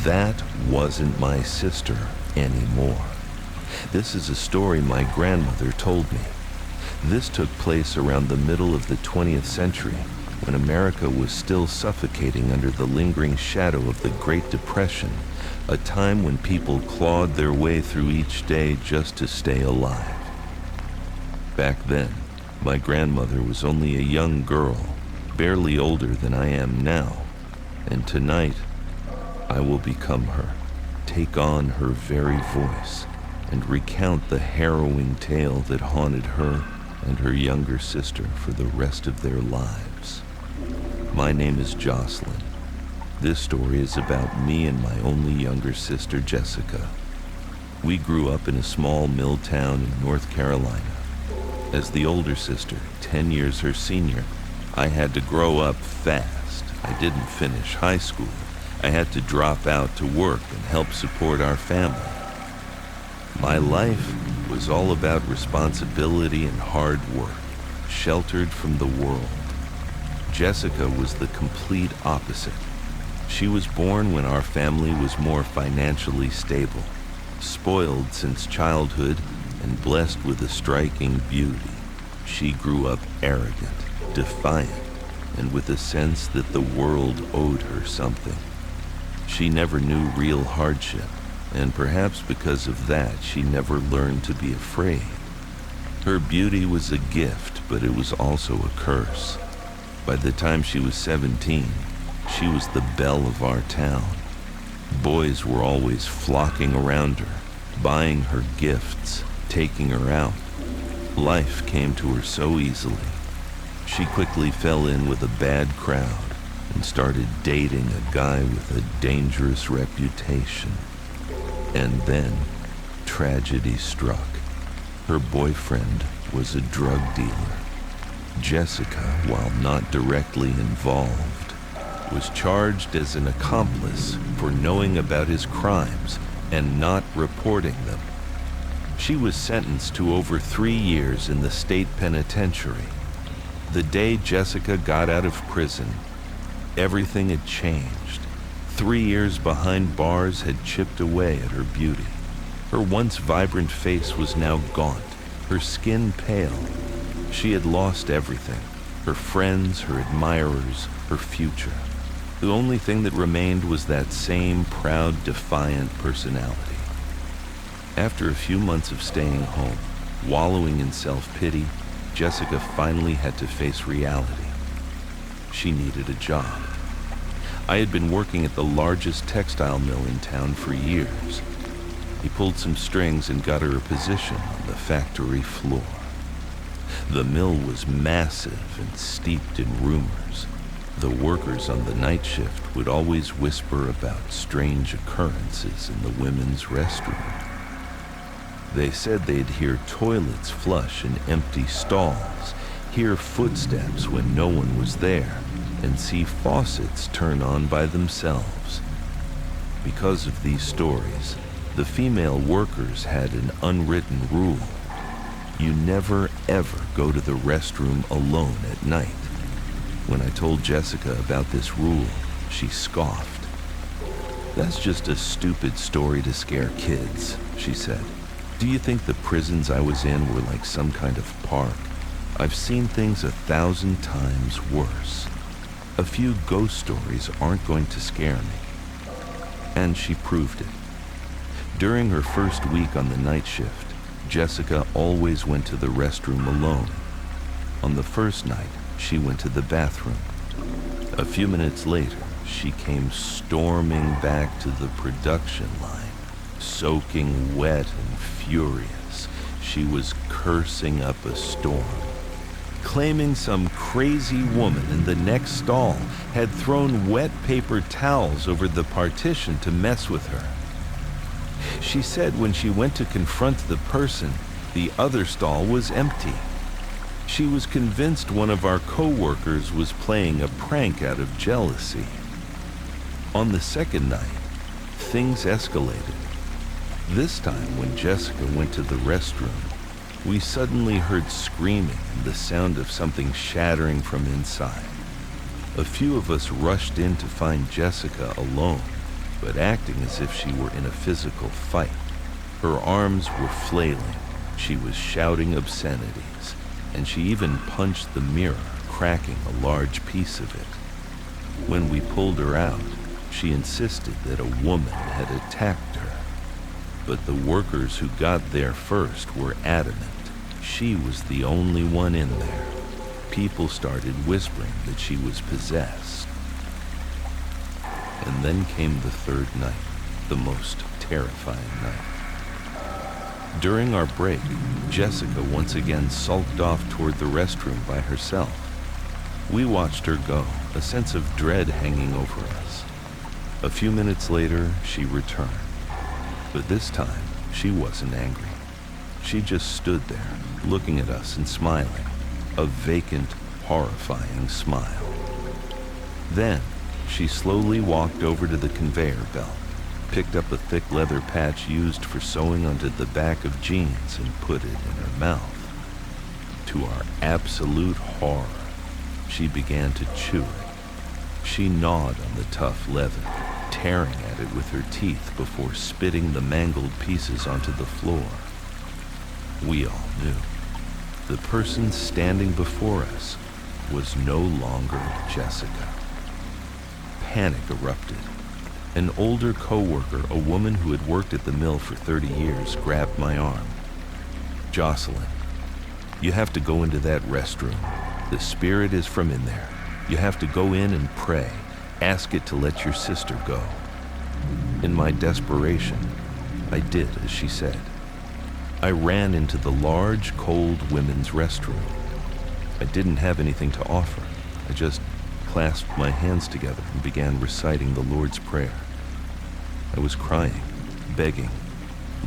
That wasn't my sister anymore. This is a story my grandmother told me. This took place around the middle of the 20th century, when America was still suffocating under the lingering shadow of the Great Depression, a time when people clawed their way through each day just to stay alive. Back then, my grandmother was only a young girl, barely older than I am now, and tonight, I will become her, take on her very voice, and recount the harrowing tale that haunted her and her younger sister for the rest of their lives. My name is Jocelyn. This story is about me and my only younger sister, Jessica. We grew up in a small mill town in North Carolina. As the older sister, 10 years her senior, I had to grow up fast. I didn't finish high school. I had to drop out to work and help support our family. My life was all about responsibility and hard work, sheltered from the world. Jessica was the complete opposite. She was born when our family was more financially stable, spoiled since childhood, and blessed with a striking beauty. She grew up arrogant, defiant, and with a sense that the world owed her something. She never knew real hardship, and perhaps because of that, she never learned to be afraid. Her beauty was a gift, but it was also a curse. By the time she was 17, she was the belle of our town. Boys were always flocking around her, buying her gifts, taking her out. Life came to her so easily. She quickly fell in with a bad crowd and started dating a guy with a dangerous reputation. And then, tragedy struck. Her boyfriend was a drug dealer. Jessica, while not directly involved, was charged as an accomplice for knowing about his crimes and not reporting them. She was sentenced to over 3 years in the state penitentiary. The day Jessica got out of prison, everything had changed. 3 years behind bars had chipped away at her beauty. Her once vibrant face was now gaunt, her skin pale. She had lost everything, her friends, her admirers, her future. The only thing that remained was that same proud, defiant personality. After a few months of staying home, wallowing in self-pity, Jessica finally had to face reality. She needed a job. I had been working at the largest textile mill in town for years. He pulled some strings and got her a position on the factory floor. The mill was massive and steeped in rumors. The workers on the night shift would always whisper about strange occurrences in the women's restroom. They said they'd hear toilets flush in empty stalls, hear footsteps when no one was there, and see faucets turn on by themselves. Because of these stories, the female workers had an unwritten rule. You never, ever go to the restroom alone at night. When I told Jessica about this rule, she scoffed. "That's just a stupid story to scare kids," she said. "Do you think the prisons I was in were like some kind of park? I've seen things 1,000 times worse. A few ghost stories aren't going to scare me." And she proved it. During her first week on the night shift, Jessica always went to the restroom alone. On the first night, she went to the bathroom. A few minutes later, she came storming back to the production line, soaking wet and furious. She was cursing up a storm, claiming some crazy woman in the next stall had thrown wet paper towels over the partition to mess with her. She said when she went to confront the person, the other stall was empty. She was convinced one of our co-workers was playing a prank out of jealousy. On the second night, things escalated. This time, when Jessica went to the restroom, we suddenly heard screaming and the sound of something shattering from inside. A few of us rushed in to find Jessica alone, but acting as if she were in a physical fight. Her arms were flailing, she was shouting obscenities, and she even punched the mirror, cracking a large piece of it. When we pulled her out, she insisted that a woman had attacked her. But the workers who got there first were adamant she was the only one in there. People started whispering that she was possessed. And then came the third night, the most terrifying night. During our break, Jessica once again sulked off toward the restroom by herself. We watched her go, a sense of dread hanging over us. A few minutes later, she returned. But this time, she wasn't angry. She just stood there, looking at us and smiling, a vacant, horrifying smile. Then, she slowly walked over to the conveyor belt, picked up a thick leather patch used for sewing onto the back of jeans and put it in her mouth. To our absolute horror, she began to chew it. She gnawed on the tough leather, tearing at it with her teeth before spitting the mangled pieces onto the floor. We all knew. The person standing before us was no longer Jessica. Panic erupted. An older co-worker, a woman who had worked at the mill for 30 years, grabbed my arm. "Jocelyn, you have to go into that restroom. The spirit is from in there. You have to go in and pray. Ask it to let your sister go." In my desperation, I did as she said. I ran into the large, cold women's restroom. I didn't have anything to offer. I just clasped my hands together and began reciting the Lord's Prayer. I was crying, begging,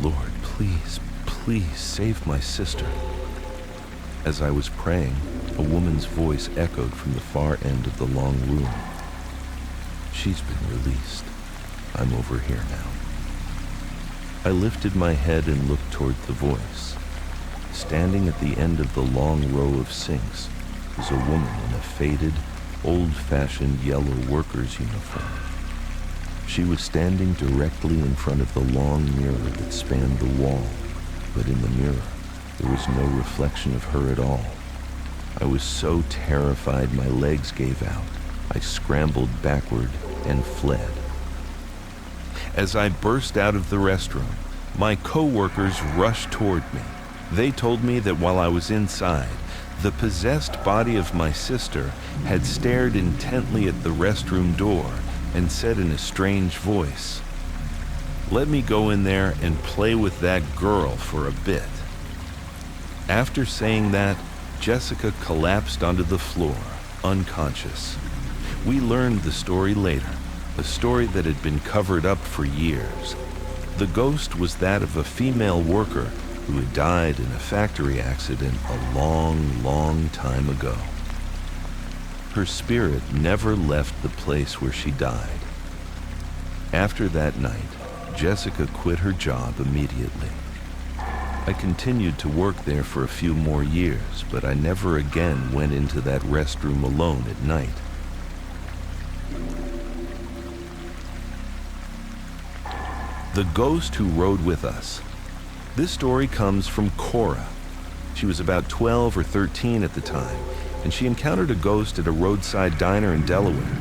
"Lord, please, please save my sister." As I was praying, a woman's voice echoed from the far end of the long room. "She's been released. I'm over here now." I lifted my head and looked toward the voice. Standing at the end of the long row of sinks was a woman in a faded, old-fashioned yellow worker's uniform. She was standing directly in front of the long mirror that spanned the wall, but in the mirror, there was no reflection of her at all. I was so terrified my legs gave out. I scrambled backward and fled. As I burst out of the restroom, my co-workers rushed toward me. They told me that while I was inside, the possessed body of my sister had stared intently at the restroom door and said in a strange voice, "Let me go in there and play with that girl for a bit." After saying that, Jessica collapsed onto the floor, unconscious. We learned the story later, a story that had been covered up for years. The ghost was that of a female worker who had died in a factory accident a long, long time ago. Her spirit never left the place where she died. After that night, Jessica quit her job immediately. I continued to work there for a few more years, but I never again went into that restroom alone at night. The ghost who rode with us. This story comes from Cora. She was about 12 or 13 at the time, and she encountered a ghost at a roadside diner in Delaware.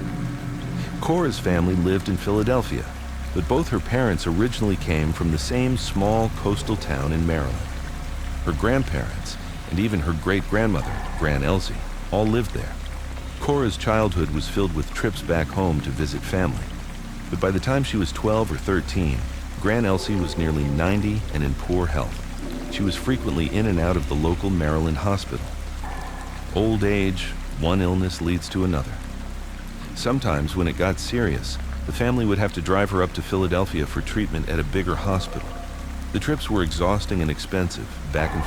Cora's family lived in Philadelphia, but both her parents originally came from the same small coastal town in Maryland. Her grandparents, and even her great-grandmother, Gran Elsie, all lived there. Cora's childhood was filled with trips back home to visit family, but by the time she was 12 or 13, Gran Elsie was nearly 90 and in poor health. She was frequently in and out of the local Maryland hospital. Old age, one illness leads to another. Sometimes, when it got serious, the family would have to drive her up to Philadelphia for treatment at a bigger hospital. The trips were exhausting and expensive, back and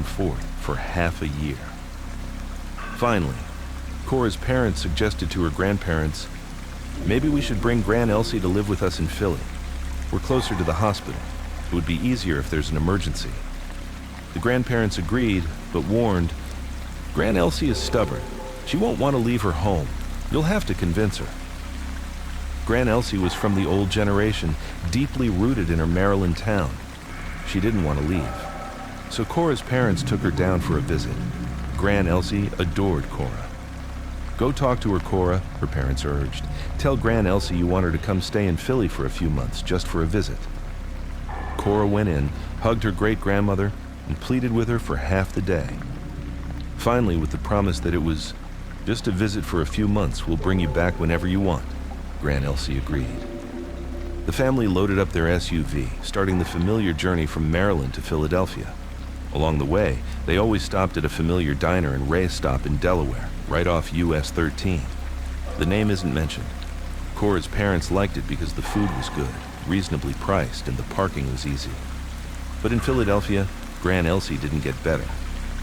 forth, for half a year. Finally, Cora's parents suggested to her grandparents, "Maybe we should bring Gran Elsie to live with us in Philly. We're closer to the hospital. It would be easier if there's an emergency." The grandparents agreed, but warned, "Gran Elsie is stubborn. She won't want to leave her home. You'll have to convince her." Gran Elsie was from the old generation, deeply rooted in her Maryland town. She didn't want to leave. So Cora's parents took her down for a visit. Gran Elsie adored Cora. "Go talk to her, Cora," her parents urged. "Tell Gran Elsie you want her to come stay in Philly for a few months, just for a visit." Cora went in, hugged her great-grandmother, and pleaded with her for half the day. Finally, with the promise that it was just a visit for a few months, "We'll bring you back whenever you want," Gran Elsie agreed. The family loaded up their SUV, starting the familiar journey from Maryland to Philadelphia. Along the way, they always stopped at a familiar diner and race stop in Delaware, right off US 13. The name isn't mentioned. Cora's parents liked it because the food was good, reasonably priced, and the parking was easy. But in Philadelphia, Gran Elsie didn't get better.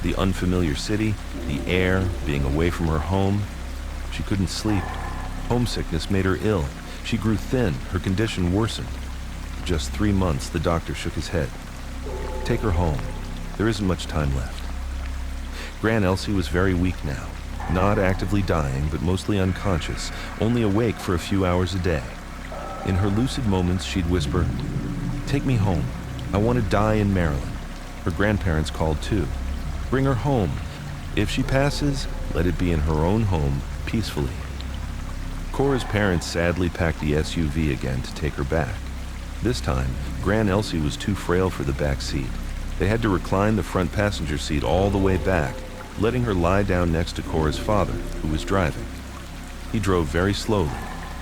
The unfamiliar city, the air, being away from her home. She couldn't sleep. Homesickness made her ill. She grew thin. Her condition worsened. For just 3 months, the doctor shook his head. "Take her home. There isn't much time left." Gran Elsie was very weak now. Not actively dying, but mostly unconscious, only awake for a few hours a day. In her lucid moments, she'd whisper, "Take me home. I want to die in Maryland." Her grandparents called too. "Bring her home. If she passes, let it be in her own home, peacefully." Cora's parents sadly packed the SUV again to take her back. This time, Gran Elsie was too frail for the back seat. They had to recline the front passenger seat all the way back, letting her lie down next to Cora's father, who was driving. He drove very slowly.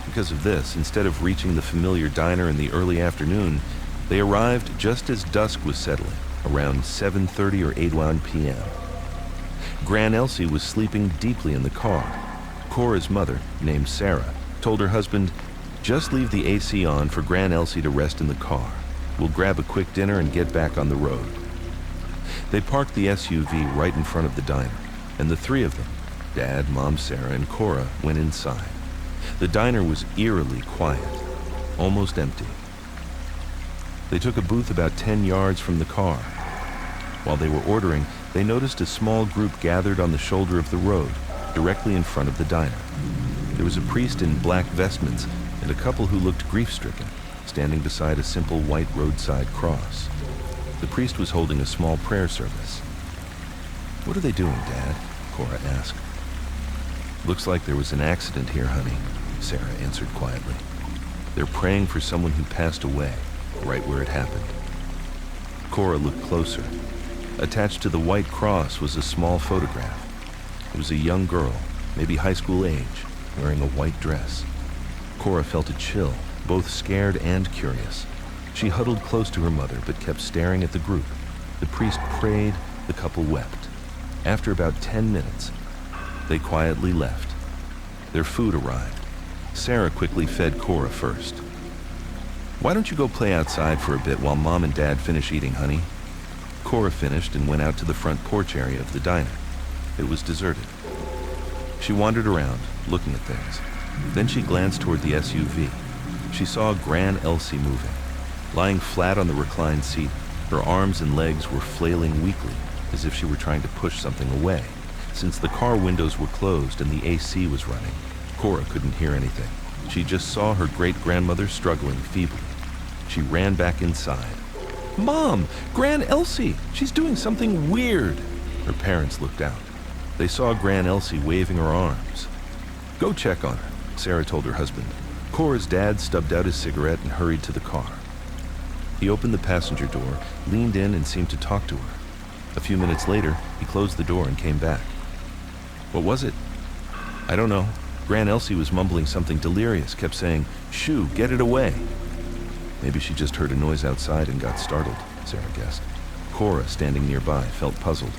Because of this, instead of reaching the familiar diner in the early afternoon, they arrived just as dusk was settling, around 7:30 or 8 p.m. Gran Elsie was sleeping deeply in the car. Cora's mother, named Sarah, told her husband, "Just leave the AC on for Gran Elsie to rest in the car. We'll grab a quick dinner and get back on the road." They parked the SUV right in front of the diner, and the three of them, Dad, Mom, Sarah, and Cora, went inside. The diner was eerily quiet, almost empty. They took a booth about 10 yards from the car. While they were ordering, they noticed a small group gathered on the shoulder of the road, directly in front of the diner. There was a priest in black vestments and a couple who looked grief-stricken, standing beside a simple white roadside cross. The priest was holding a small prayer service. "What are they doing, Dad?" Cora asked. "Looks like there was an accident here, honey," Sarah answered quietly. "They're praying for someone who passed away, right where it happened." Cora looked closer. Attached to the white cross was a small photograph. It was a young girl, maybe high school age, wearing a white dress. Cora felt a chill, both scared and curious. She huddled close to her mother, but kept staring at the group. The priest prayed, the couple wept. After about 10 minutes, they quietly left. Their food arrived. Sarah quickly fed Cora first. "Why don't you go play outside for a bit while Mom and Dad finish eating, honey?" Cora finished and went out to the front porch area of the diner. It was deserted. She wandered around, looking at things. Then she glanced toward the SUV. She saw Gran Elsie moving. Lying flat on the reclined seat, her arms and legs were flailing weakly, as if she were trying to push something away. Since the car windows were closed and the AC was running, Cora couldn't hear anything. She just saw her great-grandmother struggling feebly. She ran back inside. "Mom! Gran Elsie! She's doing something weird!" Her parents looked out. They saw Gran Elsie waving her arms. "Go check on her," Sarah told her husband. Cora's dad stubbed out his cigarette and hurried to the car. He opened the passenger door, leaned in, and seemed to talk to her. A few minutes later, he closed the door and came back. "What was it?" "I don't know. Gran Elsie was mumbling something delirious, kept saying, 'Shoo, get it away.'" Maybe she just heard a noise outside and got startled, Sarah guessed. Cora, standing nearby, felt puzzled.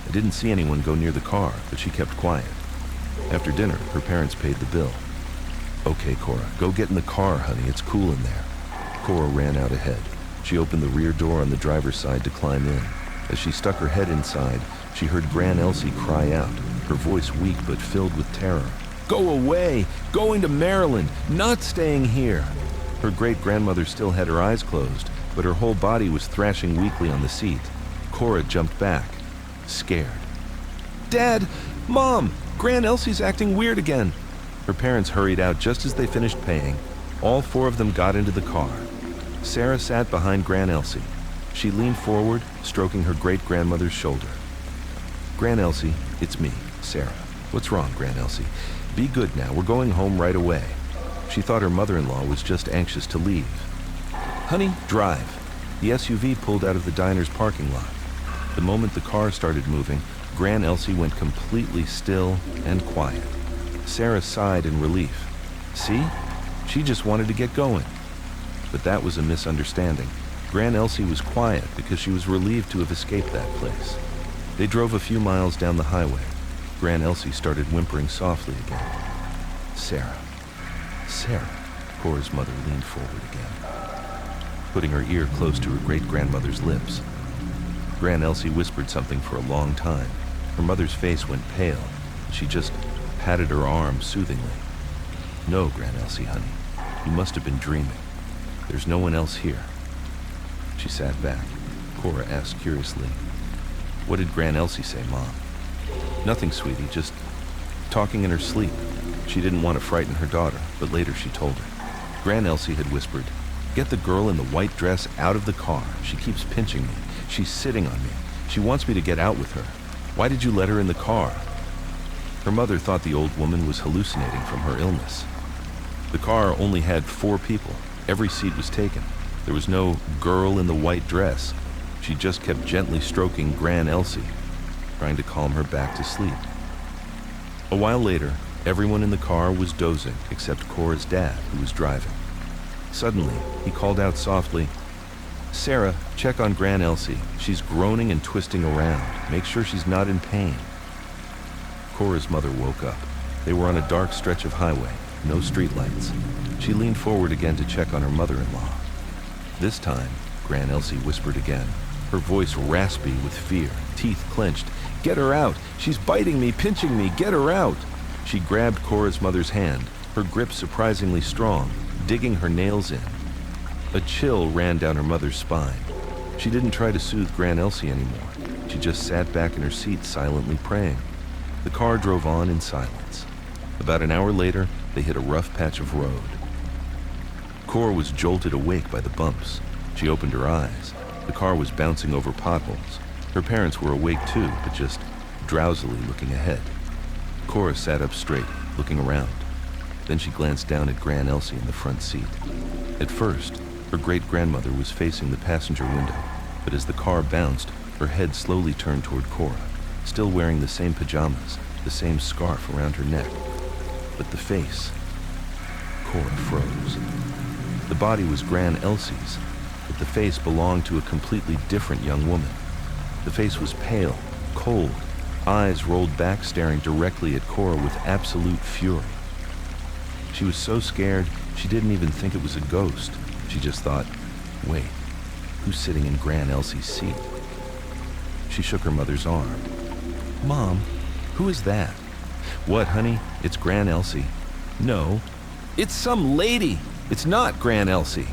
I didn't see anyone go near the car, but she kept quiet. After dinner, her parents paid the bill. "Okay, Cora, go get in the car, honey. It's cool in there." Cora ran out ahead. She opened the rear door on the driver's side to climb in. As she stuck her head inside, she heard Gran Elsie cry out, her voice weak but filled with terror. "Go away! Going to Maryland! Not staying here!" Her great-grandmother still had her eyes closed, but her whole body was thrashing weakly on the seat. Cora jumped back, scared. "Dad! Mom! Gran Elsie's acting weird again!" Her parents hurried out just as they finished paying. All four of them got into the car. Sarah sat behind Gran Elsie. She leaned forward, stroking her great-grandmother's shoulder. "Gran Elsie, it's me, Sarah. What's wrong, Gran Elsie? Be good now, we're going home right away." She thought her mother-in-law was just anxious to leave. "Honey, drive." The SUV pulled out of the diner's parking lot. The moment the car started moving, Gran Elsie went completely still and quiet. Sarah sighed in relief. See? She just wanted to get going. But that was a misunderstanding. Gran Elsie was quiet because she was relieved to have escaped that place. They drove a few miles down the highway. Gran Elsie started whimpering softly again. "Sarah, Sarah," Cora's mother leaned forward again, putting her ear close to her great-grandmother's lips. Gran Elsie whispered something for a long time. Her mother's face went pale. She just patted her arm soothingly. "No, Gran Elsie, honey. You must have been dreaming. There's no one else here." She sat back. Cora asked curiously, "What did Gran Elsie say, Mom?" "Nothing, sweetie, just talking in her sleep." She didn't want to frighten her daughter, but later she told her. Gran Elsie had whispered, "Get the girl in the white dress out of the car. She keeps pinching me. She's sitting on me. She wants me to get out with her. Why did you let her in the car?" Her mother thought the old woman was hallucinating from her illness. The car only had 4 people. Every seat was taken. There was no girl in the white dress. She just kept gently stroking Gran Elsie, trying to calm her back to sleep. A while later, everyone in the car was dozing except Cora's dad, who was driving. Suddenly, he called out softly, "Sarah, check on Gran Elsie. She's groaning and twisting around. Make sure she's not in pain." Cora's mother woke up. They were on a dark stretch of highway, no streetlights. She leaned forward again to check on her mother-in-law. This time, Gran Elsie whispered again, her voice raspy with fear, teeth clenched. "Get her out! She's biting me, pinching me! Get her out!" She grabbed Cora's mother's hand, her grip surprisingly strong, digging her nails in. A chill ran down her mother's spine. She didn't try to soothe Gran Elsie anymore. She just sat back in her seat silently praying. The car drove on in silence. About an hour later, they hit a rough patch of road. Cora was jolted awake by the bumps. She opened her eyes. The car was bouncing over potholes. Her parents were awake too, but just drowsily looking ahead. Cora sat up straight, looking around. Then she glanced down at Gran Elsie in the front seat. At first, her great-grandmother was facing the passenger window, but as the car bounced, her head slowly turned toward Cora, still wearing the same pajamas, the same scarf around her neck. But the face... Cora froze. The body was Gran Elsie's, but the face belonged to a completely different young woman. The face was pale, cold, eyes rolled back staring directly at Cora with absolute fury. She was so scared, she didn't even think it was a ghost. She just thought, wait, who's sitting in Gran Elsie's seat? She shook her mother's arm. "Mom, who is that?" "What, honey? It's Gran Elsie." "No, it's some lady. It's not Gran Elsie."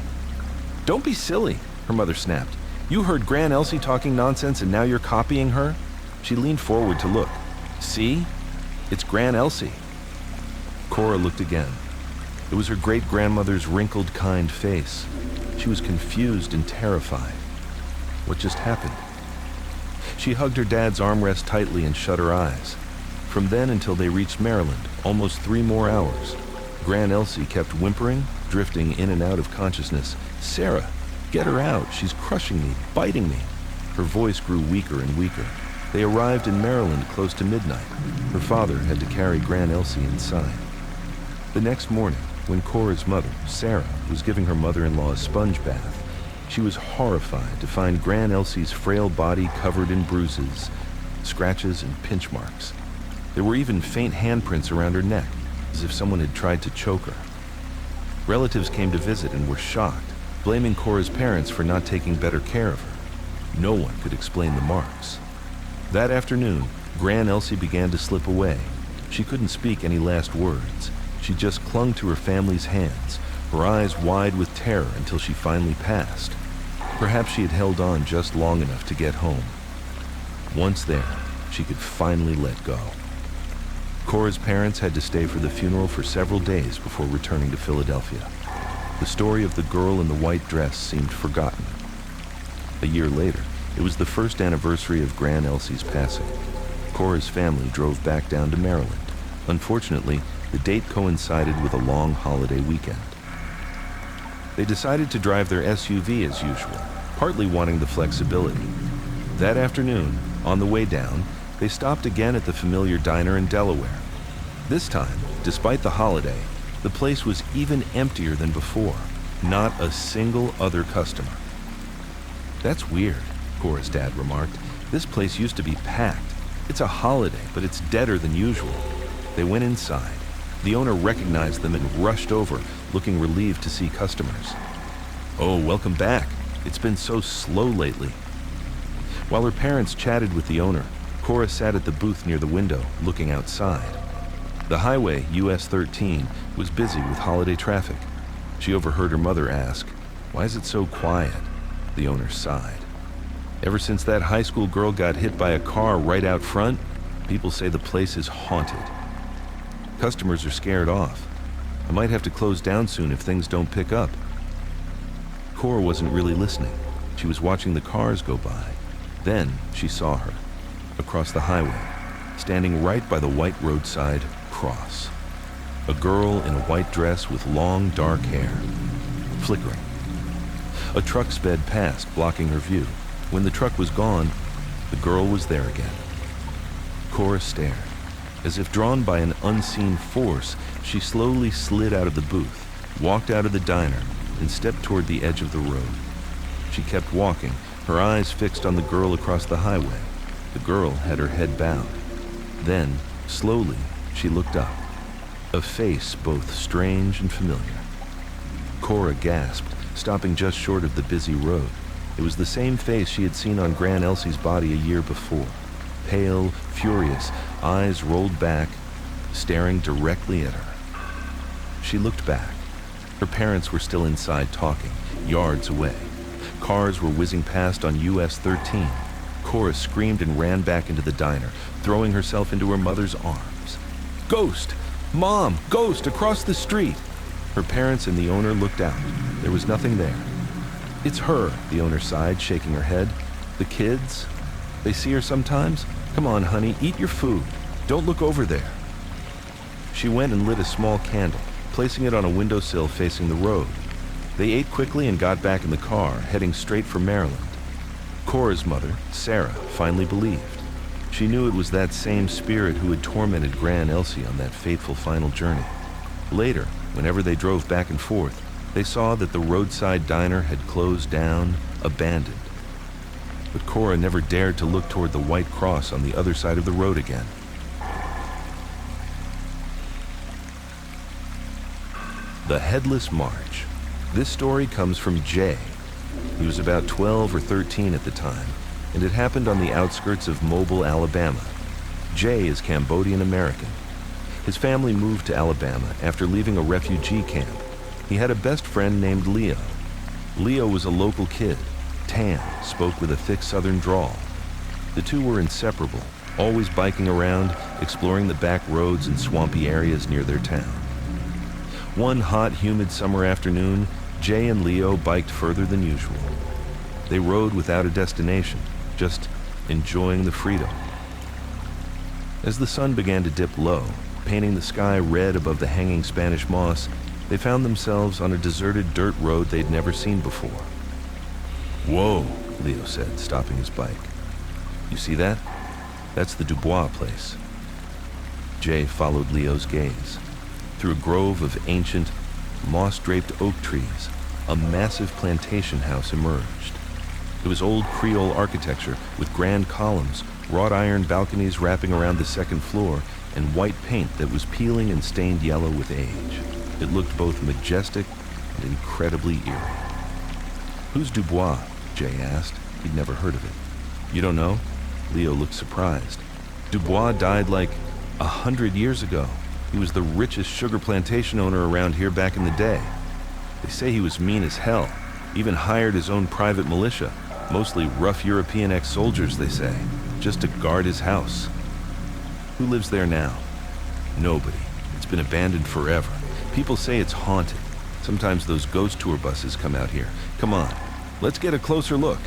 "Don't be silly," her mother snapped. "You heard Gran Elsie talking nonsense and now you're copying her?" She leaned forward to look. "See? It's Gran Elsie." Cora looked again. It was her great-grandmother's wrinkled, kind face. She was confused and terrified. What just happened? She hugged her dad's armrest tightly and shut her eyes. From then until they reached Maryland, almost 3 more hours, Gran Elsie kept whimpering, drifting in and out of consciousness. "Sarah, get her out. She's crushing me, biting me." Her voice grew weaker and weaker. They arrived in Maryland close to midnight. Her father had to carry Gran Elsie inside. The next morning, when Cora's mother, Sarah, was giving her mother-in-law a sponge bath, she was horrified to find Gran Elsie's frail body covered in bruises, scratches, and pinch marks. There were even faint handprints around her neck, as if someone had tried to choke her. Relatives came to visit and were shocked, blaming Cora's parents for not taking better care of her. No one could explain the marks. That afternoon, Gran Elsie began to slip away. She couldn't speak any last words. She just clung to her family's hands, her eyes wide with terror until she finally passed. Perhaps she had held on just long enough to get home. Once there, she could finally let go. Cora's parents had to stay for the funeral for several days before returning to Philadelphia. The story of the girl in the white dress seemed forgotten. A year later, it was the first anniversary of Gran Elsie's passing. Cora's family drove back down to Maryland. Unfortunately, the date coincided with a long holiday weekend. They decided to drive their SUV as usual, partly wanting the flexibility. That afternoon, on the way down, they stopped again at the familiar diner in Delaware. This time, despite the holiday, the place was even emptier than before. Not a single other customer. "That's weird," Cora's dad remarked. "This place used to be packed. It's a holiday, but it's deader than usual." They went inside. The owner recognized them and rushed over, looking relieved to see customers. "Oh, welcome back. It's been so slow lately." While her parents chatted with the owner, Cora sat at the booth near the window, looking outside. The highway, US 13, was busy with holiday traffic. She overheard her mother ask, "Why is it so quiet?" The owner sighed. "Ever since that high school girl got hit by a car right out front, people say the place is haunted. Customers are scared off. I might have to close down soon if things don't pick up." Cora wasn't really listening. She was watching the cars go by. Then she saw her, across the highway, standing right by the white roadside cross. A girl in a white dress with long, dark hair, flickering. A truck sped past, blocking her view. When the truck was gone, the girl was there again. Cora stared. As if drawn by an unseen force, she slowly slid out of the booth, walked out of the diner, and stepped toward the edge of the road. She kept walking, her eyes fixed on the girl across the highway. The girl had her head bowed. Then, slowly, she looked up. A face both strange and familiar. Cora gasped, stopping just short of the busy road. It was the same face she had seen on Gran Elsie's body a year before. Pale, furious, eyes rolled back, staring directly at her. She looked back. Her parents were still inside talking, yards away. Cars were whizzing past on US 13. Cora screamed and ran back into the diner, throwing herself into her mother's arms. "Ghost! Mom! Ghost! Across the street!" Her parents and the owner looked out. There was nothing there. "It's her," the owner sighed, shaking her head. "The kids? They see her sometimes? Come on, honey, eat your food. Don't look over there." She went and lit a small candle, placing it on a windowsill facing the road. They ate quickly and got back in the car, heading straight for Maryland. Cora's mother, Sarah, finally believed. She knew it was that same spirit who had tormented Gran Elsie on that fateful final journey. Later, whenever they drove back and forth, they saw that the roadside diner had closed down, abandoned. But Cora never dared to look toward the white cross on the other side of the road again. The Headless March. This story comes from Jay. He was about 12 or 13 at the time, and it happened on the outskirts of Mobile, Alabama. Jay is Cambodian American. His family moved to Alabama after leaving a refugee camp. He had a best friend named Leo. Leo was a local kid, tan, spoke with a thick southern drawl. The two were inseparable, always biking around, exploring the back roads and swampy areas near their town. One hot, humid summer afternoon, Jay and Leo biked further than usual. They rode without a destination, just enjoying the freedom. As the sun began to dip low, painting the sky red above the hanging Spanish moss, they found themselves on a deserted dirt road they'd never seen before. "Whoa," Leo said, stopping his bike. "You see that? That's the Dubois place." Jay followed Leo's gaze. Through a grove of ancient, moss-draped oak trees, a massive plantation house emerged. It was old Creole architecture with grand columns, wrought iron balconies wrapping around the second floor, and white paint that was peeling and stained yellow with age. It looked both majestic and incredibly eerie. "Who's Dubois?" Jay asked. He'd never heard of it. "You don't know?" Leo looked surprised. "Dubois died like 100 years ago. He was the richest sugar plantation owner around here back in the day. They say he was mean as hell, even hired his own private militia, mostly rough European ex-soldiers, they say, just to guard his house." "Who lives there now?" "Nobody. It's been abandoned forever. People say it's haunted. Sometimes those ghost tour buses come out here. Come on, let's get a closer look.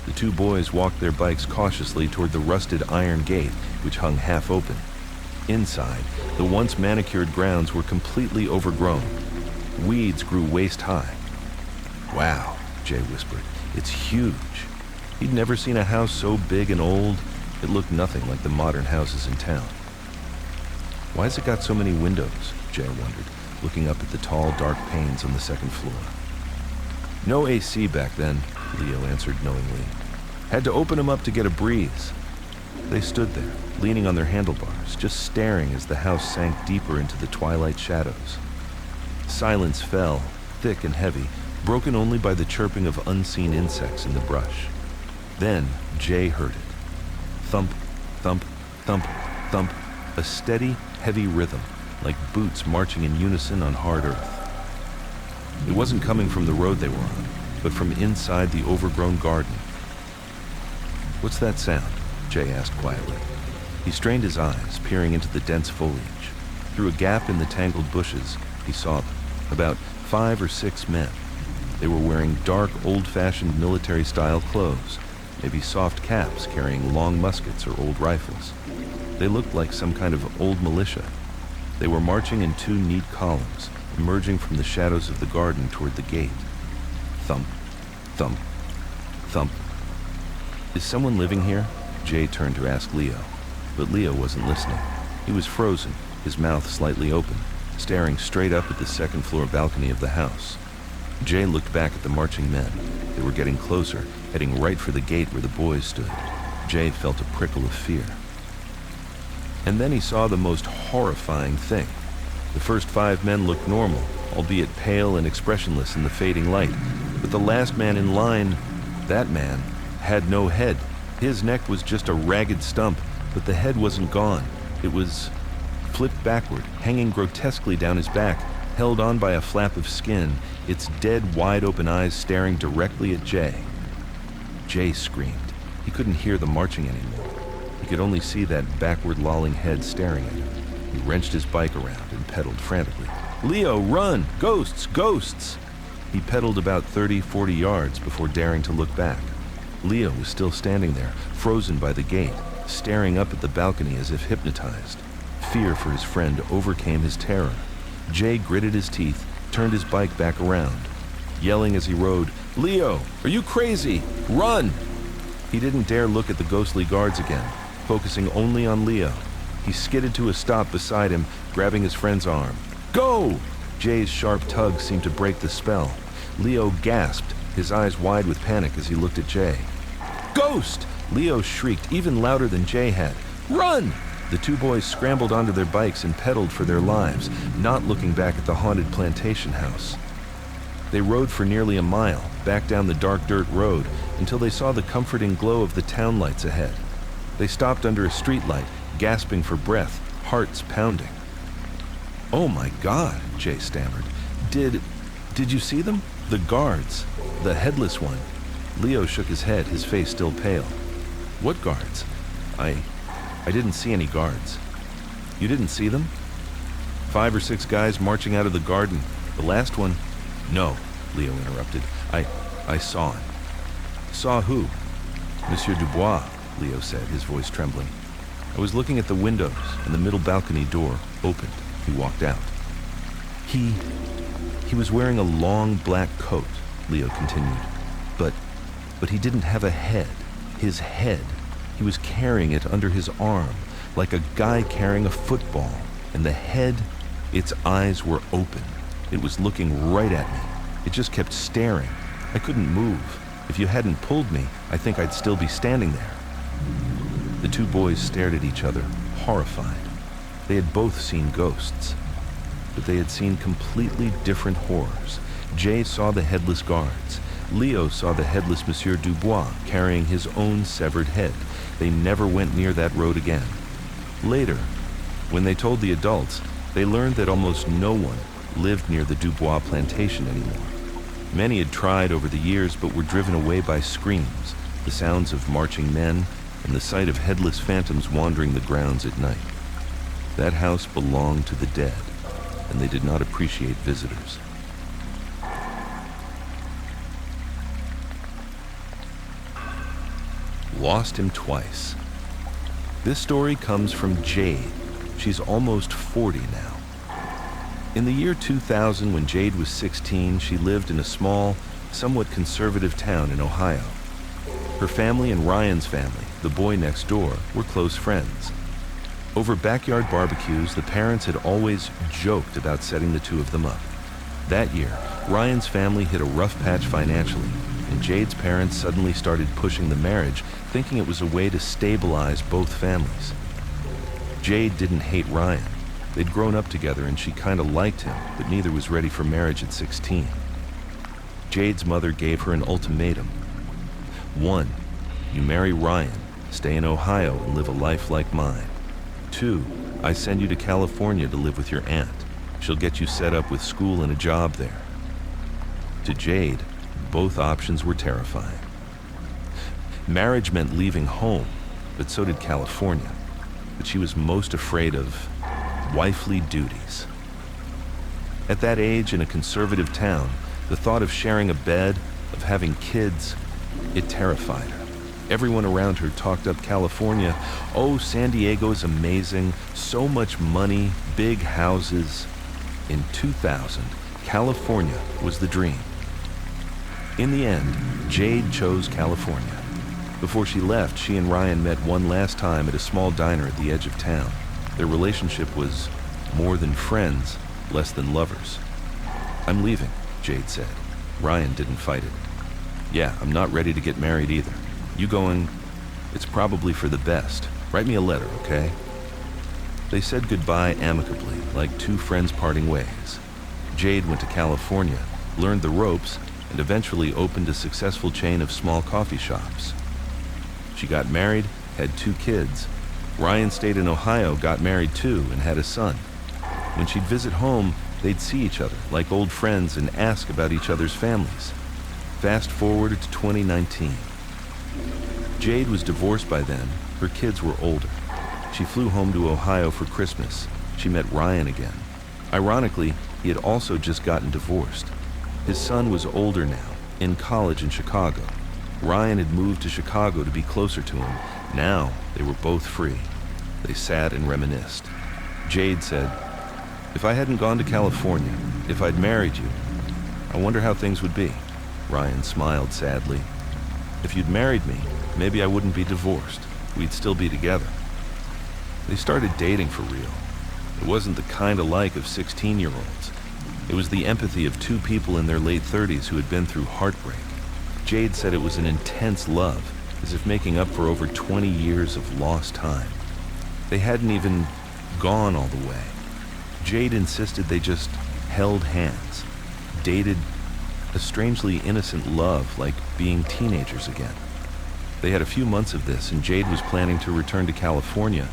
The two boys walked their bikes cautiously toward the rusted iron gate, which hung half open. Inside, the once manicured grounds were completely overgrown. Weeds grew waist-high. "Wow," Jay whispered, "it's huge." He'd never seen a house so big and old. It looked nothing like the modern houses in town. "Why's it got so many windows?" Jay wondered, looking up at the tall, dark panes on the second floor. "No AC back then," Leo answered knowingly. "Had to open them up to get a breeze." They stood there, leaning on their handlebars, just staring as the house sank deeper into the twilight shadows. Silence fell, thick and heavy, broken only by the chirping of unseen insects in the brush. Then Jay heard it. Thump, thump, thump, thump, a steady, heavy rhythm, like boots marching in unison on hard earth. It wasn't coming from the road they were on, but from inside the overgrown garden. "What's that sound?" Jay asked quietly. He strained his eyes, peering into the dense foliage. Through a gap in the tangled bushes, he saw them, about 5 or 6 men. They were wearing dark, old-fashioned military-style clothes, maybe soft caps carrying long muskets or old rifles. They looked like some kind of old militia. They were marching in 2 neat columns, emerging from the shadows of the garden toward the gate. Thump, thump, thump. "Is someone living here?" Jay turned to ask Leo, but Leo wasn't listening. He was frozen, his mouth slightly open, staring straight up at the second-floor balcony of the house. Jay looked back at the marching men. They were getting closer, heading right for the gate where the boys stood. Jay felt a prickle of fear. And then he saw the most horrifying thing. The first 5 men looked normal, albeit pale and expressionless in the fading light. But the last man in line, that man, had no head. His neck was just a ragged stump, but the head wasn't gone. It was flipped backward, hanging grotesquely down his back, held on by a flap of skin, its dead, wide-open eyes staring directly at Jay. Jay screamed. He couldn't hear the marching anymore. He could only see that backward-lolling head staring at him. He wrenched his bike around and pedaled frantically. "Leo, run! Ghosts! Ghosts!" He pedaled about 30, 40 yards before daring to look back. Leo was still standing there, frozen by the gate, staring up at the balcony as if hypnotized. Fear for his friend overcame his terror. Jay gritted his teeth, turned his bike back around, yelling as he rode, "Leo, are you crazy? Run!" He didn't dare look at the ghostly guards again, focusing only on Leo. He skidded to a stop beside him, grabbing his friend's arm. "Go!" Jay's sharp tug seemed to break the spell. Leo gasped, his eyes wide with panic as he looked at Jay. "Ghost!" Leo shrieked, even louder than Jay had. "Run!" The two boys scrambled onto their bikes and pedaled for their lives, not looking back at the haunted plantation house. They rode for nearly a mile, back down the dark dirt road, until they saw the comforting glow of the town lights ahead. They stopped under a streetlight, gasping for breath, hearts pounding. "Oh my God," Jay stammered. Did you see them? The guards. The headless one." Leo shook his head, his face still pale. "What guards?" I didn't see any guards." "You didn't see them?" 5 or 6 guys marching out of the garden. The last one..." "No," Leo interrupted. I saw him." "Saw who?" "Monsieur Dubois," Leo said, his voice trembling. "I was looking at the windows, and the middle balcony door opened. He walked out." He was wearing a long black coat," Leo continued. But he didn't have a head. His head. He was carrying it under his arm, like a guy carrying a football. And the head, its eyes were open. It was looking right at me. It just kept staring. I couldn't move. If you hadn't pulled me, I think I'd still be standing there." The two boys stared at each other, horrified. They had both seen ghosts, but they had seen completely different horrors. Jay saw the headless guards. Leo saw the headless Monsieur Dubois carrying his own severed head. They never went near that road again. Later, when they told the adults, they learned that almost no one lived near the Dubois plantation anymore. Many had tried over the years but were driven away by screams, the sounds of marching men, and the sight of headless phantoms wandering the grounds at night. That house belonged to the dead, and they did not appreciate visitors. lost him twice. This story comes from Jade. She's almost 40 now. In the year 2000, when Jade was 16, she lived in a small, somewhat conservative town in Ohio. Her family and Ryan's family, the boy next door, were close friends. Over backyard barbecues, the parents had always joked about setting the two of them up. That year, Ryan's family hit a rough patch financially, and Jade's parents suddenly started pushing the marriage, thinking it was a way to stabilize both families. Jade didn't hate Ryan. They'd grown up together and she kind of liked him, but neither was ready for marriage at 16. Jade's mother gave her an ultimatum. 1, you marry Ryan, stay in Ohio and live a life like mine. 2, I send you to California to live with your aunt. She'll get you set up with school and a job there. To Jade, both options were terrifying. Marriage meant leaving home, but so did California. But she was most afraid of wifely duties. At that age, in a conservative town, the thought of sharing a bed, of having kids, it terrified her. Everyone around her talked up California. Oh, San Diego is amazing, so much money, big houses. In 2000, California was the dream. In the end, Jade chose California. Before she left, she and Ryan met one last time at a small diner at the edge of town. Their relationship was more than friends, less than lovers. I'm leaving, Jade said. Ryan didn't fight it. Yeah, I'm not ready to get married either. You going? It's probably for the best. Write me a letter, okay? They said goodbye amicably, like two friends parting ways. Jade went to California, learned the ropes, and eventually opened a successful chain of small coffee shops. She got married, had 2 kids. Ryan stayed in Ohio, got married too, and had a son. When she'd visit home, they'd see each other like old friends and ask about each other's families. Fast forward to 2019. Jade was divorced by then. Her kids were older. She flew home to Ohio for Christmas. She met Ryan again. Ironically, he had also just gotten divorced. His son was older now, in college in Chicago. Ryan had moved to Chicago to be closer to him. Now, they were both free. They sat and reminisced. Jade said, "If I hadn't gone to California, if I'd married you, I wonder how things would be." Ryan smiled sadly. "If you'd married me, maybe I wouldn't be divorced. We'd still be together." They started dating for real. It wasn't the kind of like of 16-year-olds. It was the empathy of 2 people in their late 30s who had been through heartbreak. Jade said it was an intense love, as if making up for over 20 years of lost time. They hadn't even gone all the way. Jade insisted they just held hands, dated a strangely innocent love like being teenagers again. They had a few months of this, and Jade was planning to return to California.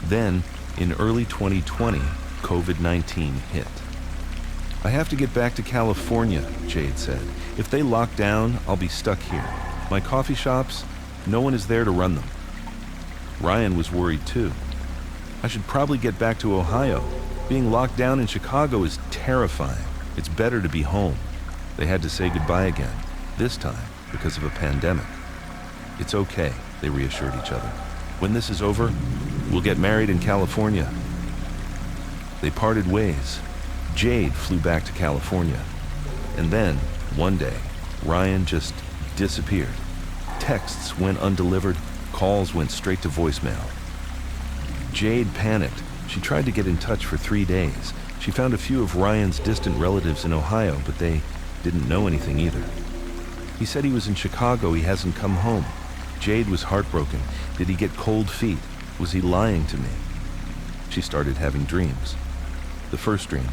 Then, in early 2020, COVID-19 hit. "I have to get back to California," Jade said. "If they lock down, I'll be stuck here. My coffee shops, no one is there to run them." Ryan was worried too. "I should probably get back to Ohio. Being locked down in Chicago is terrifying. It's better to be home." They had to say goodbye again, this time because of a pandemic. "It's okay," they reassured each other. "When this is over, we'll get married in California." They parted ways. Jade flew back to California. And then, one day, Ryan just disappeared. Texts went undelivered, calls went straight to voicemail. Jade panicked. She tried to get in touch for 3 days. She found a few of Ryan's distant relatives in Ohio, but they didn't know anything either. He said he was in Chicago, he hasn't come home. Jade was heartbroken. Did he get cold feet? Was he lying to me? She started having dreams. The first dream,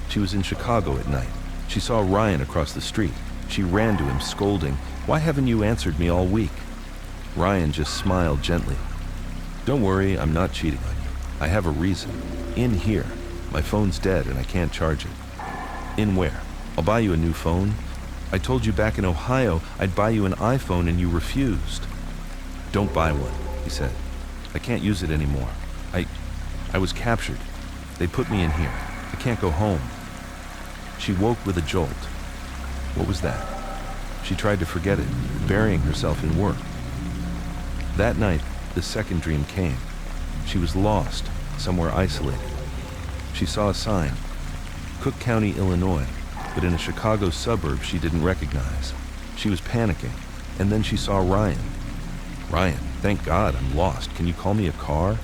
she was in Chicago at night. She saw Ryan across the street. She ran to him, scolding, "Why haven't you answered me all week?" Ryan just smiled gently. "Don't worry, I'm not cheating on you. I have a reason. In here. My phone's dead and I can't charge it." "In where? I'll buy you a new phone." "I told you back in Ohio I'd buy you an iPhone and you refused." "Don't buy one," he said. "I can't use it anymore. I was captured. They put me in here. I can't go home." She woke with a jolt. What was that? She tried to forget it, burying herself in work. That night, the second dream came. She was lost, somewhere isolated. She saw a sign, Cook County, Illinois, but in a Chicago suburb she didn't recognize. She was panicking, and then she saw Ryan. "Ryan, thank God I'm lost. Can you call me a car?"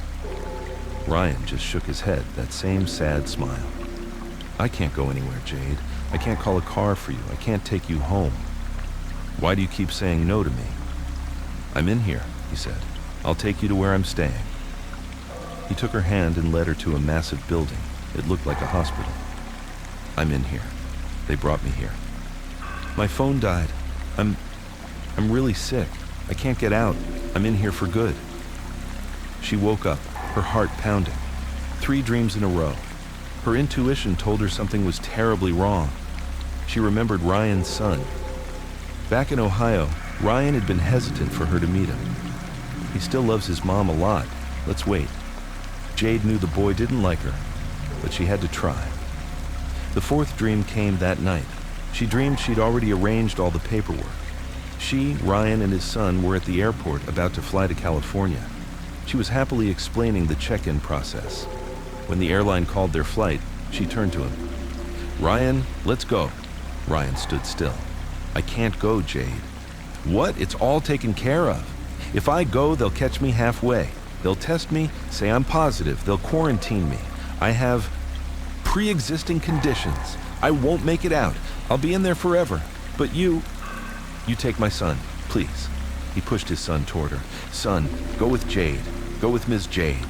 Ryan just shook his head, that same sad smile. "I can't go anywhere, Jade. I can't call a car for you. I can't take you home." "Why do you keep saying no to me?" "I'm in here," he said. "I'll take you to where I'm staying." He took her hand and led her to a massive building. It looked like a hospital. "I'm in here. They brought me here. My phone died. I'm really sick. I can't get out. I'm in here for good." She woke up, her heart pounding. 3 dreams in a row. Her intuition told her something was terribly wrong. She remembered Ryan's son. Back in Ohio, Ryan had been hesitant for her to meet him. He still loves his mom a lot. Let's wait. Jade knew the boy didn't like her, but she had to try. The 4th dream came that night. She dreamed she'd already arranged all the paperwork. She, Ryan, and his son were at the airport about to fly to California. She was happily explaining the check-in process. When the airline called their flight, she turned to him. "Ryan, let's go." Ryan stood still. "I can't go, Jade." "What? It's all taken care of. If I go, they'll catch me halfway. They'll test me, say I'm positive. They'll quarantine me. I have pre-existing conditions. I won't make it out. I'll be in there forever. But you take my son, please." He pushed his son toward her. "Son, go with Jade. Go with Ms. Jade."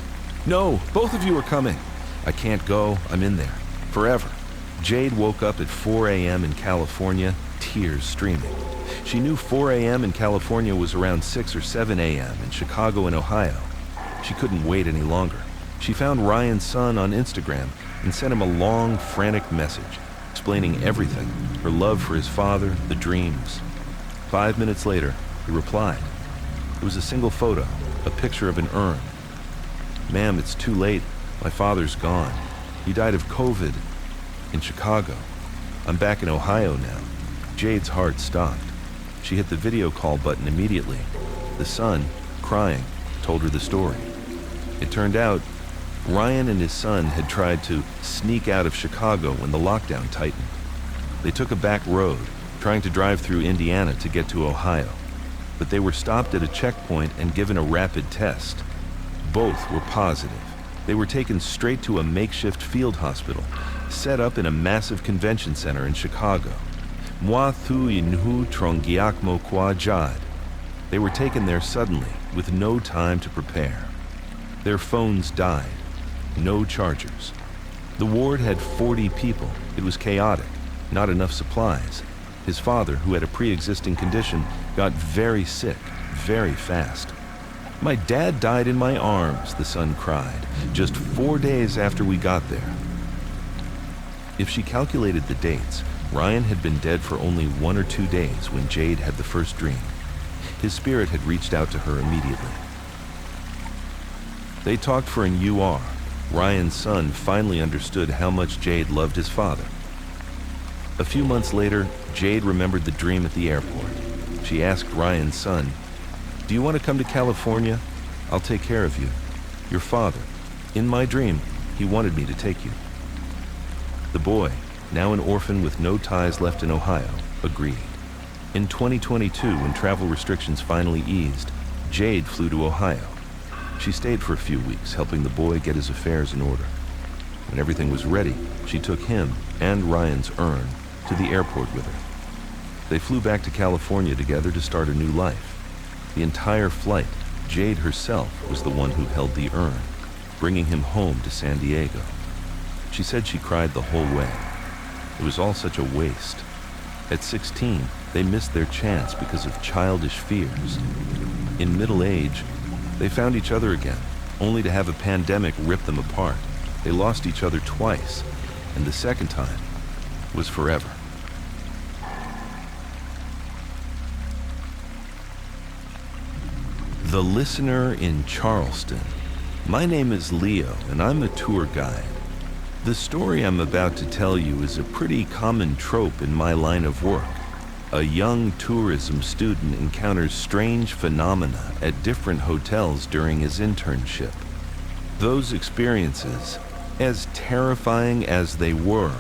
"No, both of you are coming." "I can't go. I'm in there. Forever." Jade woke up at 4 a.m. in California, tears streaming. She knew 4 a.m. in California was around 6 or 7 a.m. in Chicago and Ohio. She couldn't wait any longer. She found Ryan's son on Instagram and sent him a long, frantic message, explaining everything, her love for his father, the dreams. 5 minutes later, he replied. It was a single photo, a picture of an urn. "Ma'am, it's too late. My father's gone. He died of COVID in Chicago. I'm back in Ohio now." Jade's heart stopped. She hit the video call button immediately. The son, crying, told her the story. It turned out Ryan and his son had tried to sneak out of Chicago when the lockdown tightened. They took a back road, trying to drive through Indiana to get to Ohio. But they were stopped at a checkpoint and given a rapid test. Both were positive. They were taken straight to a makeshift field hospital, set up in a massive convention center in Chicago. Moi thu inhu trongiak mo kwa jad. They were taken there suddenly, with no time to prepare. Their phones died. No chargers. The ward had 40 people. It was chaotic. Not enough supplies. His father, who had a pre-existing condition, got very sick, very fast. "My dad died in my arms," the son cried, just 4 days after we got there. If she calculated the dates, Ryan had been dead for only 1 or 2 days when Jade had the first dream. His spirit had reached out to her immediately. They talked for an UR. Ryan's son finally understood how much Jade loved his father. A few months later, Jade remembered the dream at the airport. She asked Ryan's son, "Do you want to come to California? I'll take care of you. Your father. In my dream, he wanted me to take you." The boy, now an orphan with no ties left in Ohio, agreed. In 2022, when travel restrictions finally eased, Jade flew to Ohio. She stayed for a few weeks, helping the boy get his affairs in order. When everything was ready, she took him and Ryan's urn to the airport with her. They flew back to California together to start a new life. The entire flight, Jade herself was the one who held the urn, bringing him home to San Diego. She said she cried the whole way. It was all such a waste. At 16, they missed their chance because of childish fears. In middle age, they found each other again, only to have a pandemic rip them apart. They lost each other twice, and the second time was forever. The Listener in Charleston. My name is Leo, and I'm a tour guide. The story I'm about to tell you is a pretty common trope in my line of work. A young tourism student encounters strange phenomena at different hotels during his internship. Those experiences, as terrifying as they were,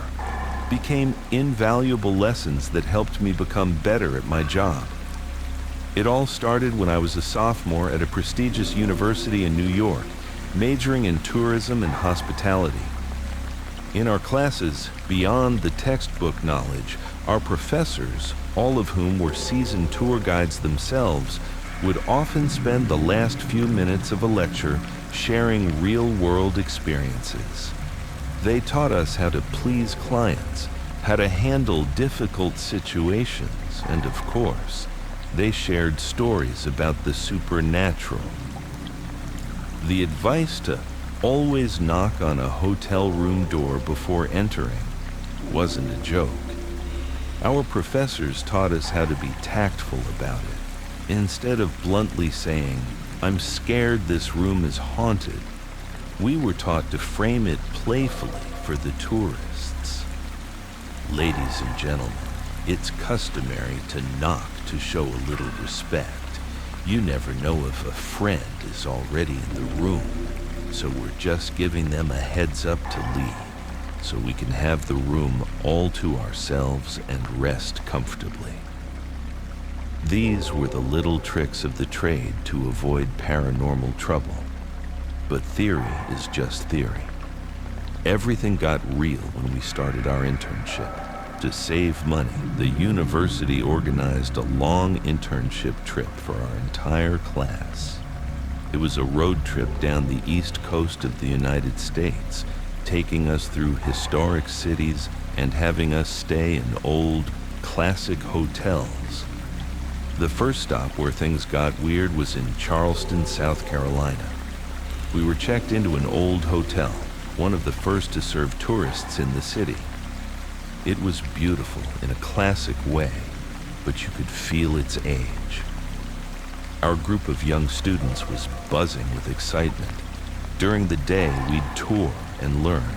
became invaluable lessons that helped me become better at my job. It all started when I was a sophomore at a prestigious university in New York, majoring in tourism and hospitality. In our classes, beyond the textbook knowledge, our professors, all of whom were seasoned tour guides themselves, would often spend the last few minutes of a lecture sharing real-world experiences. They taught us how to please clients, how to handle difficult situations, and of course, they shared stories about the supernatural. The advice to always knock on a hotel room door before entering wasn't a joke. Our professors taught us how to be tactful about it. Instead of bluntly saying, "I'm scared this room is haunted," we were taught to frame it playfully for the tourists. Ladies and gentlemen, it's customary to knock to show a little respect. You never know if a friend is already in the room, so we're just giving them a heads up to leave, so we can have the room all to ourselves and rest comfortably. These were the little tricks of the trade to avoid paranormal trouble. But theory is just theory. Everything got real when we started our internship. To save money, the university organized a long internship trip for our entire class. It was a road trip down the east coast of the United States, taking us through historic cities and having us stay in old, classic hotels. The first stop where things got weird was in Charleston, South Carolina. We were checked into an old hotel, one of the first to serve tourists in the city. It was beautiful in a classic way, but you could feel its age. Our group of young students was buzzing with excitement. During the day, we'd tour and learn.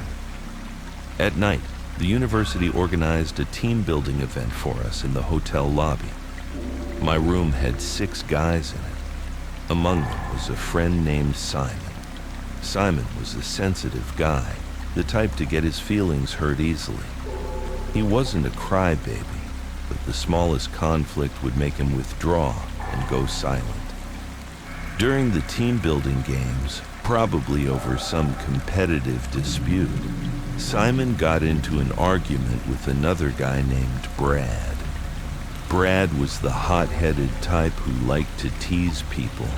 At night, the university organized a team-building event for us in the hotel lobby. My room had 6 guys in it. Among them was a friend named Simon. Simon was a sensitive guy, the type to get his feelings hurt easily. He wasn't a crybaby, but the smallest conflict would make him withdraw and go silent. During the team-building games, probably over some competitive dispute, Simon got into an argument with another guy named Brad. Brad was the hot-headed type who liked to tease people.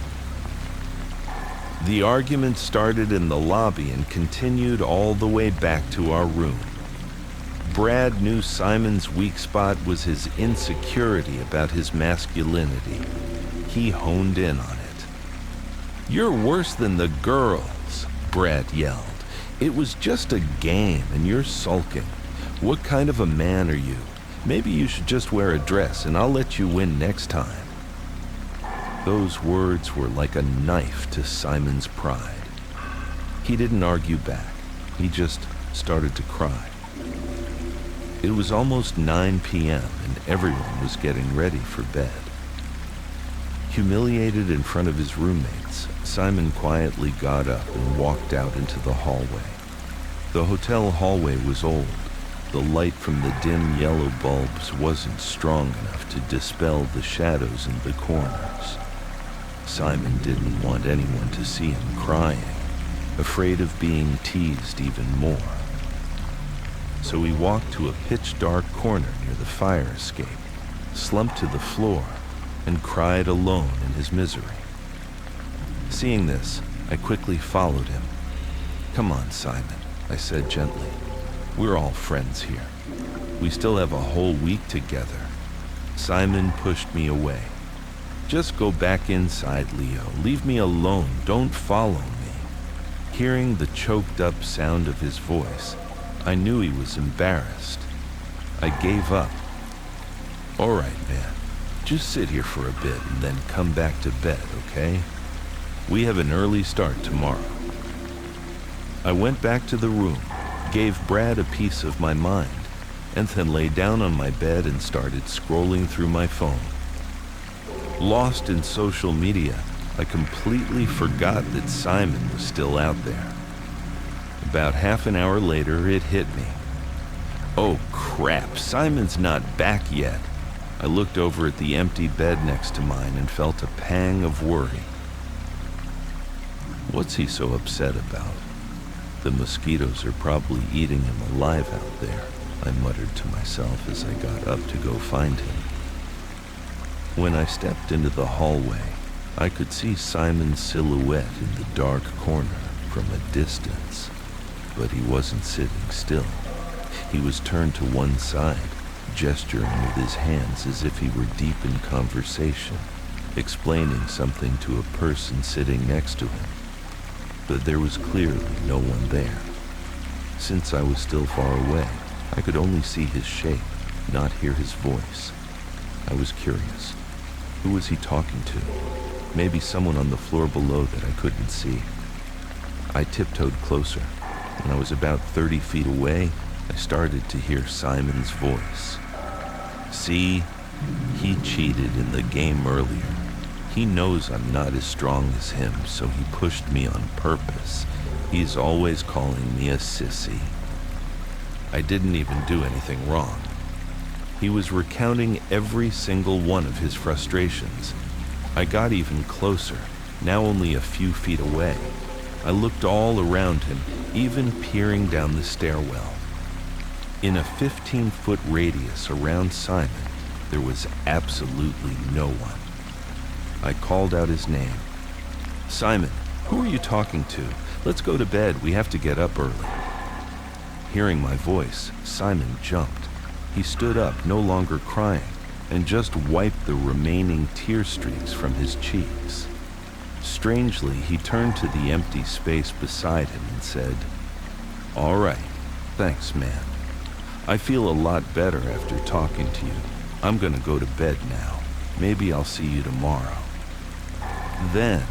The argument started in the lobby and continued all the way back to our room. Brad knew Simon's weak spot was his insecurity about his masculinity. He honed in on it. "You're worse than the girls," Brad yelled. "It was just a game and you're sulking. What kind of a man are you? Maybe you should just wear a dress and I'll let you win next time." Those words were like a knife to Simon's pride. He didn't argue back. He just started to cry. It was almost 9 p.m. and everyone was getting ready for bed. Humiliated in front of his roommates, Simon quietly got up and walked out into the hallway. The hotel hallway was old. The light from the dim yellow bulbs wasn't strong enough to dispel the shadows in the corners. Simon didn't want anyone to see him crying, afraid of being teased even more. So he walked to a pitch-dark corner near the fire escape, slumped to the floor, and cried alone in his misery. Seeing this, I quickly followed him. "Come on, Simon," I said gently. "We're all friends here. We still have a whole week together." Simon pushed me away. "Just go back inside, Leo. Leave me alone. Don't follow me." Hearing the choked-up sound of his voice, I knew he was embarrassed. I gave up. "All right, man. Just sit here for a bit and then come back to bed, okay? We have an early start tomorrow." I went back to the room, gave Brad a piece of my mind, and then lay down on my bed and started scrolling through my phone. Lost in social media, I completely forgot that Simon was still out there. About half an hour later, it hit me. Oh crap, Simon's not back yet. I looked over at the empty bed next to mine and felt a pang of worry. What's he so upset about? The mosquitoes are probably eating him alive out there, I muttered to myself as I got up to go find him. When I stepped into the hallway, I could see Simon's silhouette in the dark corner from a distance, but he wasn't sitting still. He was turned to one side, gesturing with his hands as if he were deep in conversation, explaining something to a person sitting next to him. But there was clearly no one there. Since I was still far away, I could only see his shape, not hear his voice. I was curious. Who was he talking to? Maybe someone on the floor below that I couldn't see. I tiptoed closer. When I was about 30 feet away, I started to hear Simon's voice. See, he cheated in the game earlier. He knows I'm not as strong as him, so he pushed me on purpose. He's always calling me a sissy. I didn't even do anything wrong. He was recounting every single one of his frustrations. I got even closer, now only a few feet away. I looked all around him, even peering down the stairwell. In a 15-foot radius around Simon, there was absolutely no one. I called out his name. Simon, who are you talking to? Let's go to bed. We have to get up early. Hearing my voice, Simon jumped. He stood up, no longer crying, and just wiped the remaining tear streaks from his cheeks. Strangely, he turned to the empty space beside him and said, "All right, thanks, man. I feel a lot better after talking to you. I'm gonna go to bed now. Maybe I'll see you tomorrow." Then,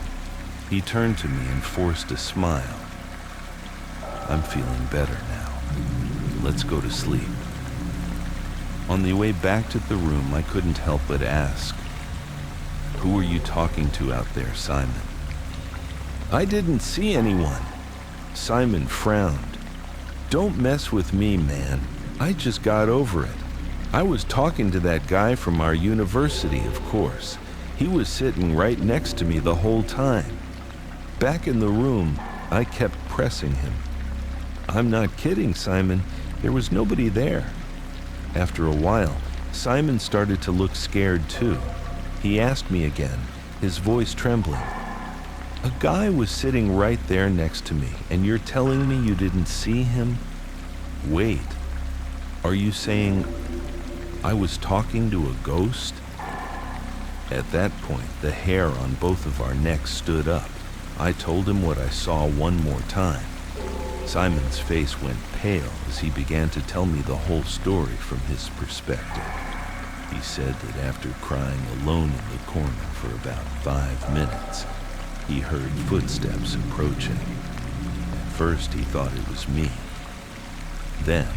he turned to me and forced a smile. "I'm feeling better now. Let's go to sleep." On the way back to the room, I couldn't help but ask, "Who are you talking to out there, Simon?" "I didn't see anyone." Simon frowned. "Don't mess with me, man. I just got over it. I was talking to that guy from our university, of course. He was sitting right next to me the whole time. Back in the room, I kept pressing him. I'm not kidding, Simon. There was nobody there." After a while, Simon started to look scared too. He asked me again, his voice trembling, "A guy was sitting right there next to me, and you're telling me you didn't see him? Wait, are you saying I was talking to a ghost?" At that point, the hair on both of our necks stood up. I told him what I saw one more time. Simon's face went pale as he began to tell me the whole story from his perspective. He said that after crying alone in the corner for about 5 minutes, he heard footsteps approaching. At first, he thought it was me. Then,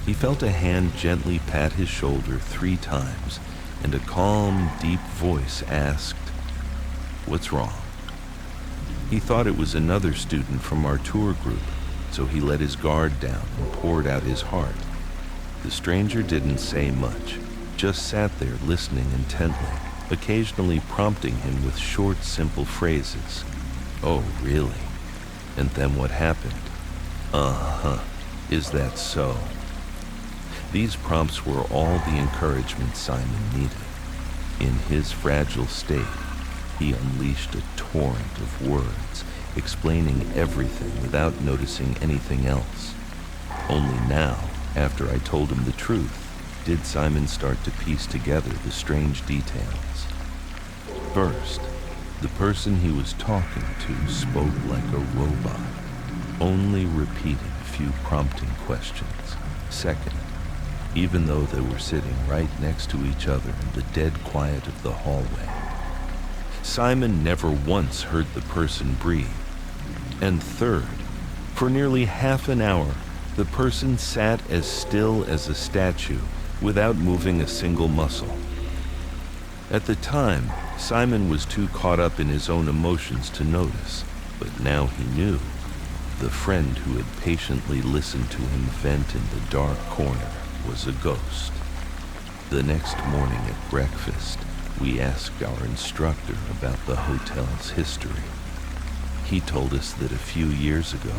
he felt a hand gently pat his shoulder 3 times, and a calm, deep voice asked, "What's wrong?" He thought it was another student from our tour group, so he let his guard down and poured out his heart. The stranger didn't say much, just sat there listening intently, occasionally prompting him with short, simple phrases. "Oh, really? And then what happened?" "Uh-huh. Is that so?" These prompts were all the encouragement Simon needed. In his fragile state, he unleashed a torrent of words, explaining everything without noticing anything else. Only now, after I told him the truth, did Simon start to piece together the strange details. First, the person he was talking to spoke like a robot, only repeating a few prompting questions. Second, even though they were sitting right next to each other in the dead quiet of the hallway, Simon never once heard the person breathe. And third, for nearly half an hour, The person sat as still as a statue without moving a single muscle. At the time, Simon was too caught up in his own emotions to notice, but now he knew. The friend who had patiently listened to him vent in the dark corner was a ghost. The next morning at breakfast, we asked our instructor about the hotel's history. He told us that a few years ago,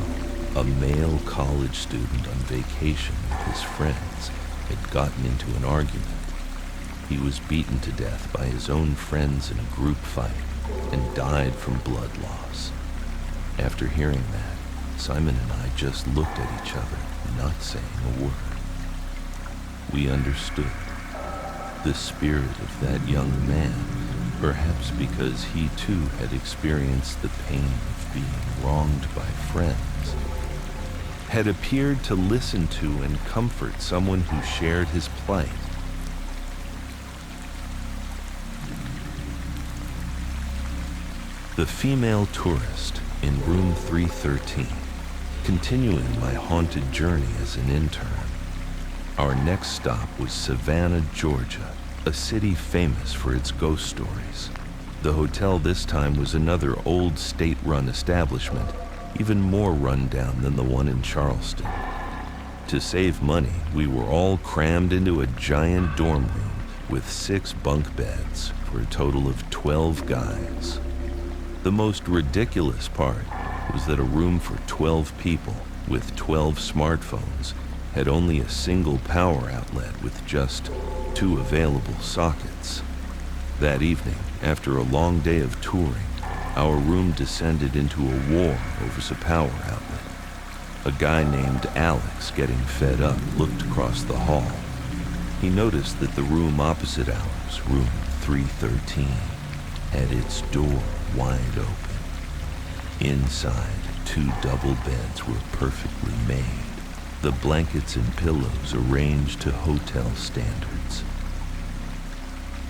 a male college student on vacation with his friends had gotten into an argument. He was beaten to death by his own friends in a group fight and died from blood loss. After hearing that, Simon and I just looked at each other, not saying a word. We understood the spirit of that young man, perhaps because he too had experienced the pain of being wronged by friends, had appeared to listen to and comfort someone who shared his plight. The female tourist in room 313, continuing my haunted journey as an intern. Our next stop was Savannah, Georgia, a city famous for its ghost stories. The hotel this time was another old state-run establishment, even more run-down than the one in Charleston. To save money, we were all crammed into a giant dorm room with 6 bunk beds for a total of 12 guys. The most ridiculous part was that a room for 12 people with 12 smartphones had only a single power outlet with just 2 available sockets. That evening, after a long day of touring, our room descended into a war over the power outlet. A guy named Alex, getting fed up, looked across the hall. He noticed that the room opposite ours, room 313, had its door wide open. Inside, 2 double beds were perfectly made, the blankets and pillows arranged to hotel standards.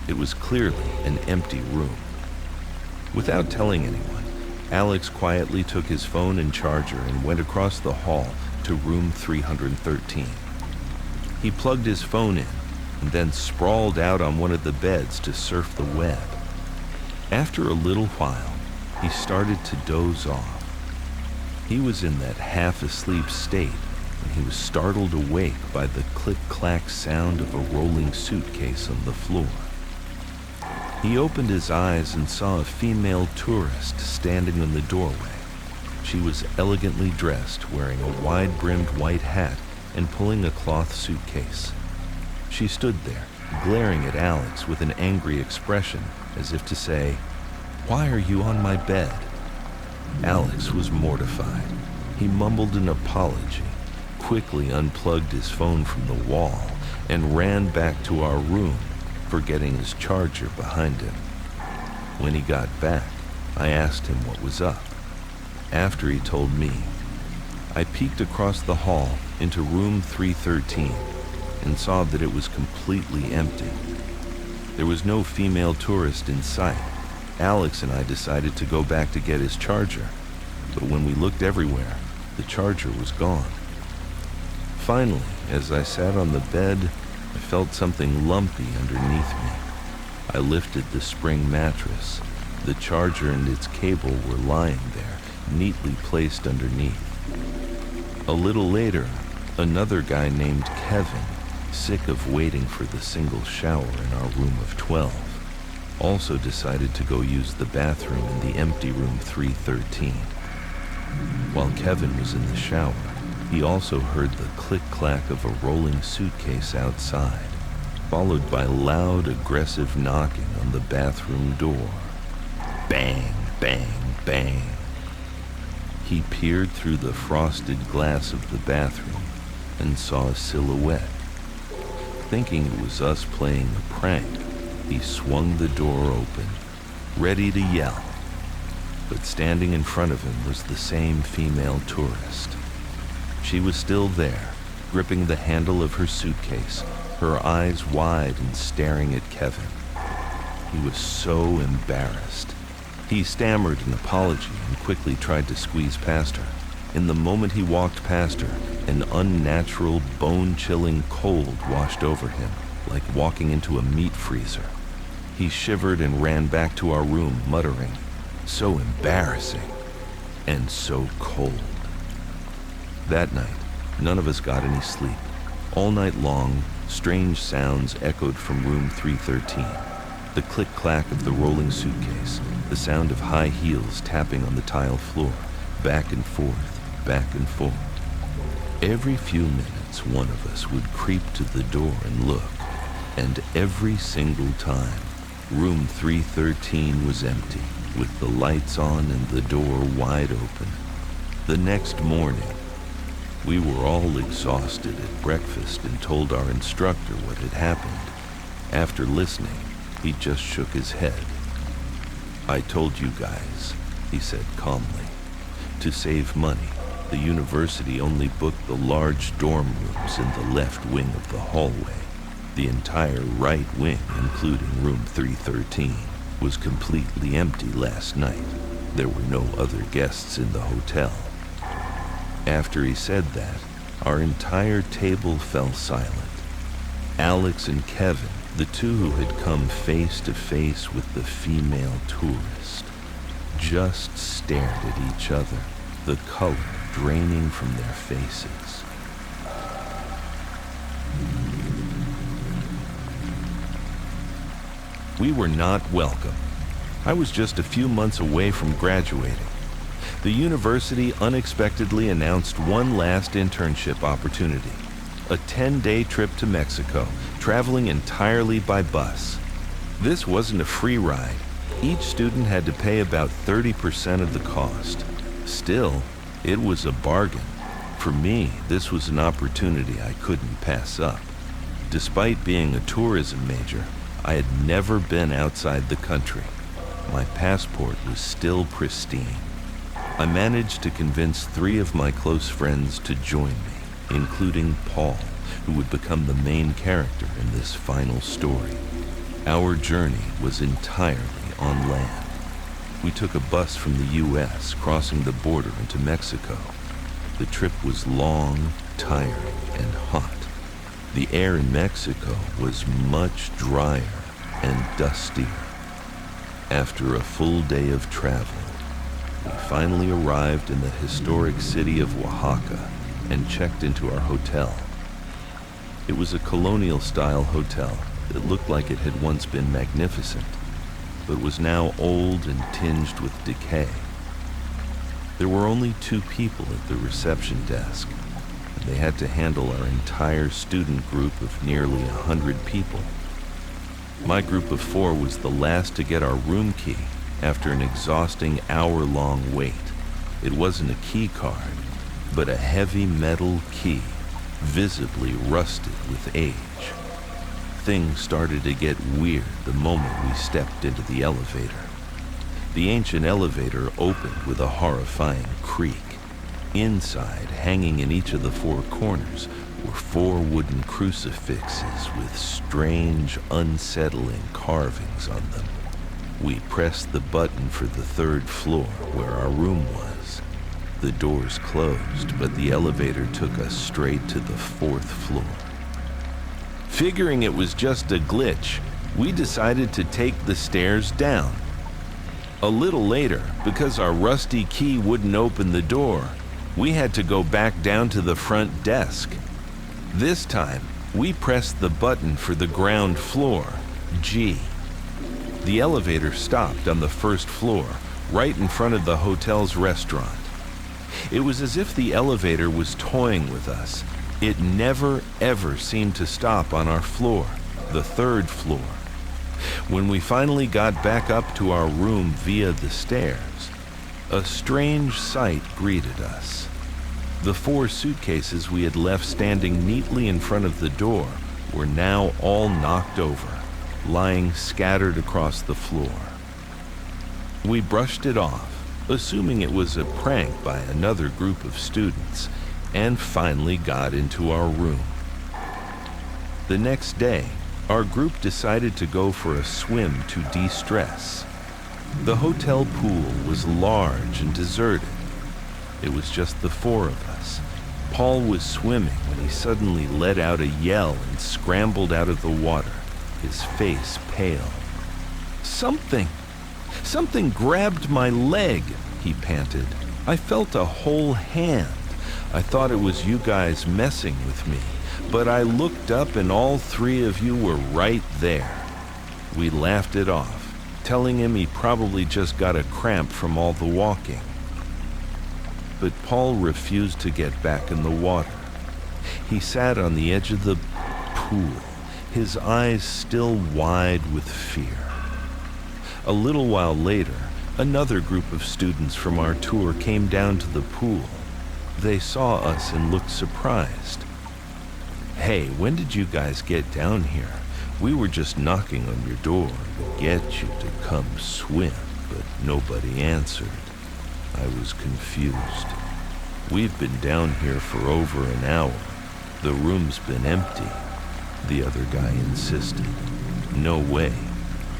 It was clearly an empty room. Without telling anyone, Alex quietly took his phone and charger and went across the hall to room 313. He plugged his phone in and then sprawled out on one of the beds to surf the web. After a little while, he started to doze off. He was in that half-asleep state when he was startled awake by the click-clack sound of a rolling suitcase on the floor. He opened his eyes and saw a female tourist standing in the doorway. She was elegantly dressed, wearing a wide-brimmed white hat and pulling a cloth suitcase. She stood there, glaring at Alex with an angry expression, as if to say, "Why are you on my bed?" Alex was mortified. He mumbled an apology, quickly unplugged his phone from the wall, and ran back to our room, forgetting his charger behind him. When he got back, I asked him what was up. After he told me, I peeked across the hall into room 313 and saw that it was completely empty. There was no female tourist in sight. Alex and I decided to go back to get his charger, but when we looked everywhere, the charger was gone. Finally, as I sat on the bed, I felt something lumpy underneath me. I lifted the spring mattress. The charger and its cable were lying there, neatly placed underneath. A little later, another guy named Kevin, sick of waiting for the single shower in our room of 12, also decided to go use the bathroom in the empty room 313. While Kevin was in the shower, he also heard the click-clack of a rolling suitcase outside, followed by loud, aggressive knocking on the bathroom door. Bang, bang, bang. He peered through the frosted glass of the bathroom and saw a silhouette. Thinking it was us playing a prank, he swung the door open, ready to yell. But standing in front of him was the same female tourist. She was still there, gripping the handle of her suitcase, her eyes wide and staring at Kevin. He was so embarrassed. He stammered an apology and quickly tried to squeeze past her. In the moment he walked past her, an unnatural, bone-chilling cold washed over him, like walking into a meat freezer. He shivered and ran back to our room, muttering, "So embarrassing and so cold." That night, none of us got any sleep. All night long, strange sounds echoed from room 313. The click-clack of the rolling suitcase, the sound of high heels tapping on the tile floor, back and forth, back and forth. Every few minutes, one of us would creep to the door and look, and every single time, room 313 was empty, with the lights on and the door wide open. The next morning, we were all exhausted at breakfast and told our instructor what had happened. After listening, he just shook his head. "I told you guys," he said calmly. "To save money, the university only booked the large dorm rooms in the left wing of the hallway. The entire right wing, including room 313, was completely empty last night. There were no other guests in the hotel." After he said that, our entire table fell silent. Alex and Kevin, the two who had come face to face with the female tourist, just stared at each other, the color draining from their faces. We were not welcome. I was just a few months away from graduating. The university unexpectedly announced one last internship opportunity, a 10-day trip to Mexico, traveling entirely by bus. This wasn't a free ride. Each student had to pay about 30% of the cost. Still, it was a bargain. For me, this was an opportunity I couldn't pass up. Despite being a tourism major, I had never been outside the country. My passport was still pristine. I managed to convince 3 of my close friends to join me, including Paul, who would become the main character in this final story. Our journey was entirely on land. We took a bus from the U.S., crossing the border into Mexico. The trip was long, tiring, and hot. The air in Mexico was much drier and dustier. After a full day of travel, we finally arrived in the historic city of Oaxaca and checked into our hotel. It was a colonial-style hotel that looked like it had once been magnificent, but was now old and tinged with decay. There were only 2 people at the reception desk, and they had to handle our entire student group of nearly 100 people. My group of 4 was the last to get our room key after an exhausting hour-long wait. It wasn't a key card, but a heavy metal key, visibly rusted with age. Things started to get weird the moment we stepped into the elevator. The ancient elevator opened with a horrifying creak. Inside, hanging in each of the 4 corners, were 4 wooden crucifixes with strange, unsettling carvings on them. We pressed the button for the 3rd floor, where our room was. The doors closed, but the elevator took us straight to the 4th floor. Figuring it was just a glitch, we decided to take the stairs down. A little later, because our rusty key wouldn't open the door, we had to go back down to the front desk. This time, we pressed the button for the ground floor, G. The elevator stopped on the 1st floor, right in front of the hotel's restaurant. It was as if the elevator was toying with us. It never, ever seemed to stop on our floor, the 3rd floor. When we finally got back up to our room via the stairs, a strange sight greeted us. The 4 suitcases we had left standing neatly in front of the door were now all knocked over, lying scattered across the floor. We brushed it off, assuming it was a prank by another group of students, and finally got into our room. The next day, our group decided to go for a swim to de-stress. The hotel pool was large and deserted. It was just the four of us. Paul was swimming when he suddenly let out a yell and scrambled out of the water, his face pale. Something grabbed my leg, he panted. I felt a whole hand. I thought it was you guys messing with me, but I looked up and all three of you were right there. We laughed it off, telling him he probably just got a cramp from all the walking. But Paul refused to get back in the water. He sat on the edge of the pool, his eyes still wide with fear. A little while later, another group of students from our tour came down to the pool. They saw us and looked surprised. "Hey, when did you guys get down here? We were just knocking on your door to get you to come swim," but nobody answered. I was confused. "We've been down here for over an hour. The room's been empty," the other guy insisted. "No way.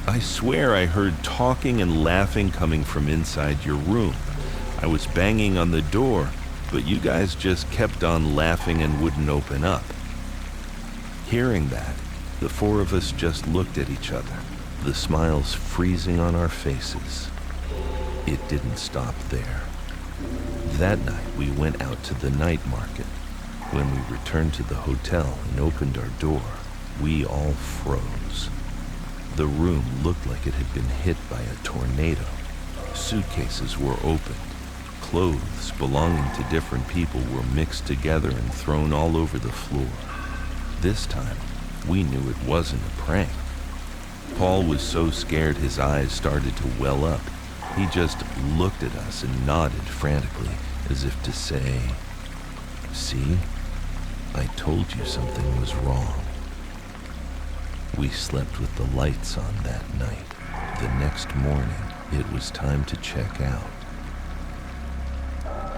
I swear I heard talking and laughing coming from inside your room. I was banging on the door, but you guys just kept on laughing and wouldn't open up." Hearing that, the four of us just looked at each other, the smiles freezing on our faces. It didn't stop there. That night, we went out to the night market. When we returned to the hotel and opened our door, we all froze. The room looked like it had been hit by a tornado. Suitcases were opened. Clothes belonging to different people were mixed together and thrown all over the floor. This time, we knew it wasn't a prank. Paul was so scared his eyes started to well up. He just looked at us and nodded frantically, as if to say, "See? I told you something was wrong." We slept with the lights on that night. The next morning, it was time to check out.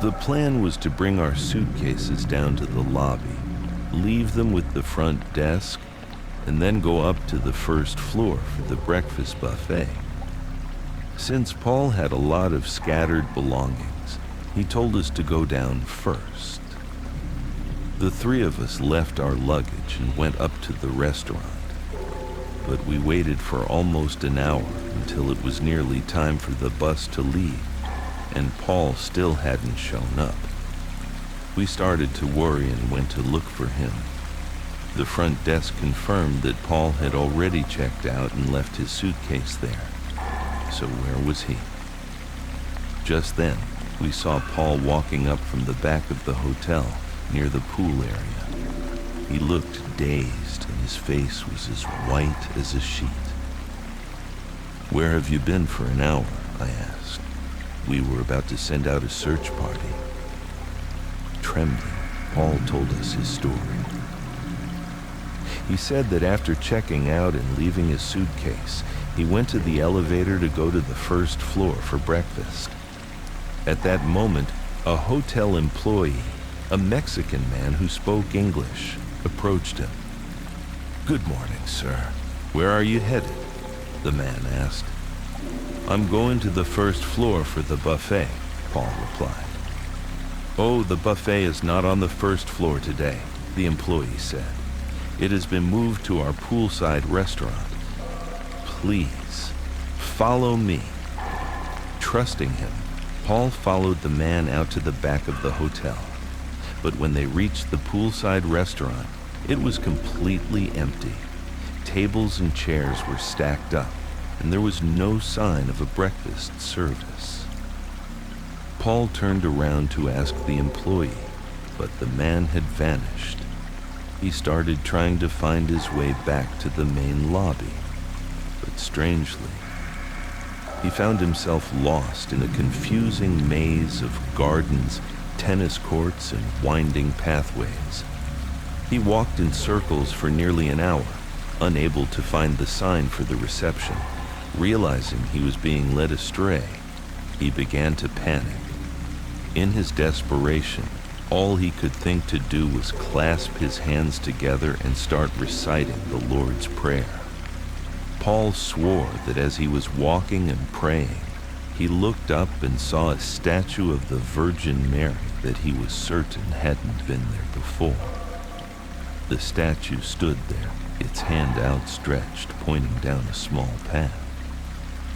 The plan was to bring our suitcases down to the lobby, leave them with the front desk, and then go up to the first floor for the breakfast buffet. Since Paul had a lot of scattered belongings, he told us to go down first. The three of us left our luggage and went up to the restaurant. But we waited for almost an hour until it was nearly time for the bus to leave, and Paul still hadn't shown up. We started to worry and went to look for him. The front desk confirmed that Paul had already checked out and left his suitcase there. So where was he? Just then, we saw Paul walking up from the back of the hotel near the pool area. He looked dazed and his face was as white as a sheet. "Where have you been for an hour?" I asked. We were about to send out a search party. Trembling, Paul told us his story. He said that after checking out and leaving his suitcase, he went to the elevator to go to the first floor for breakfast. At that moment, a hotel employee, a Mexican man who spoke English, approached him. "Good morning, sir. Where are you headed?" the man asked. "I'm going to the first floor for the buffet," Paul replied. "Oh, the buffet is not on the first floor today," the employee said. "It has been moved to our poolside restaurant. Please, follow me." Trusting him, Paul followed the man out to the back of the hotel. But when they reached the poolside restaurant, it was completely empty. Tables and chairs were stacked up, and there was no sign of a breakfast service. Paul turned around to ask the employee, but the man had vanished. He started trying to find his way back to the main lobby, but strangely, he found himself lost in a confusing maze of gardens, tennis courts, and winding pathways. He walked in circles for nearly an hour, unable to find the sign for the reception. Realizing he was being led astray, he began to panic. In his desperation, all he could think to do was clasp his hands together and start reciting the Lord's Prayer. Paul swore that as he was walking and praying, He looked up and saw a statue of the Virgin Mary that he was certain hadn't been there before. The statue stood there, its hand outstretched, pointing down a small path.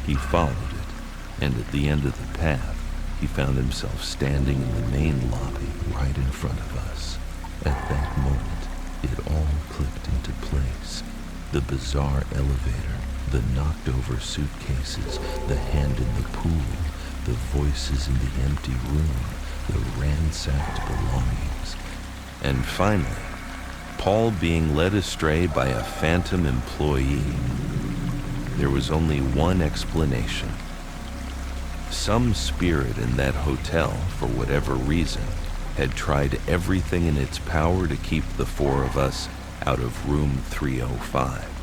He followed it, and at the end of the path, he found himself standing in the main lobby right in front of us. At that moment, it all clicked into place. The bizarre elevator, the knocked-over suitcases, the hand in the pool, the voices in the empty room, the ransacked belongings. And finally, Paul being led astray by a phantom employee. There was only one explanation. Some spirit in that hotel, for whatever reason, had tried everything in its power to keep the four of us out of room 305.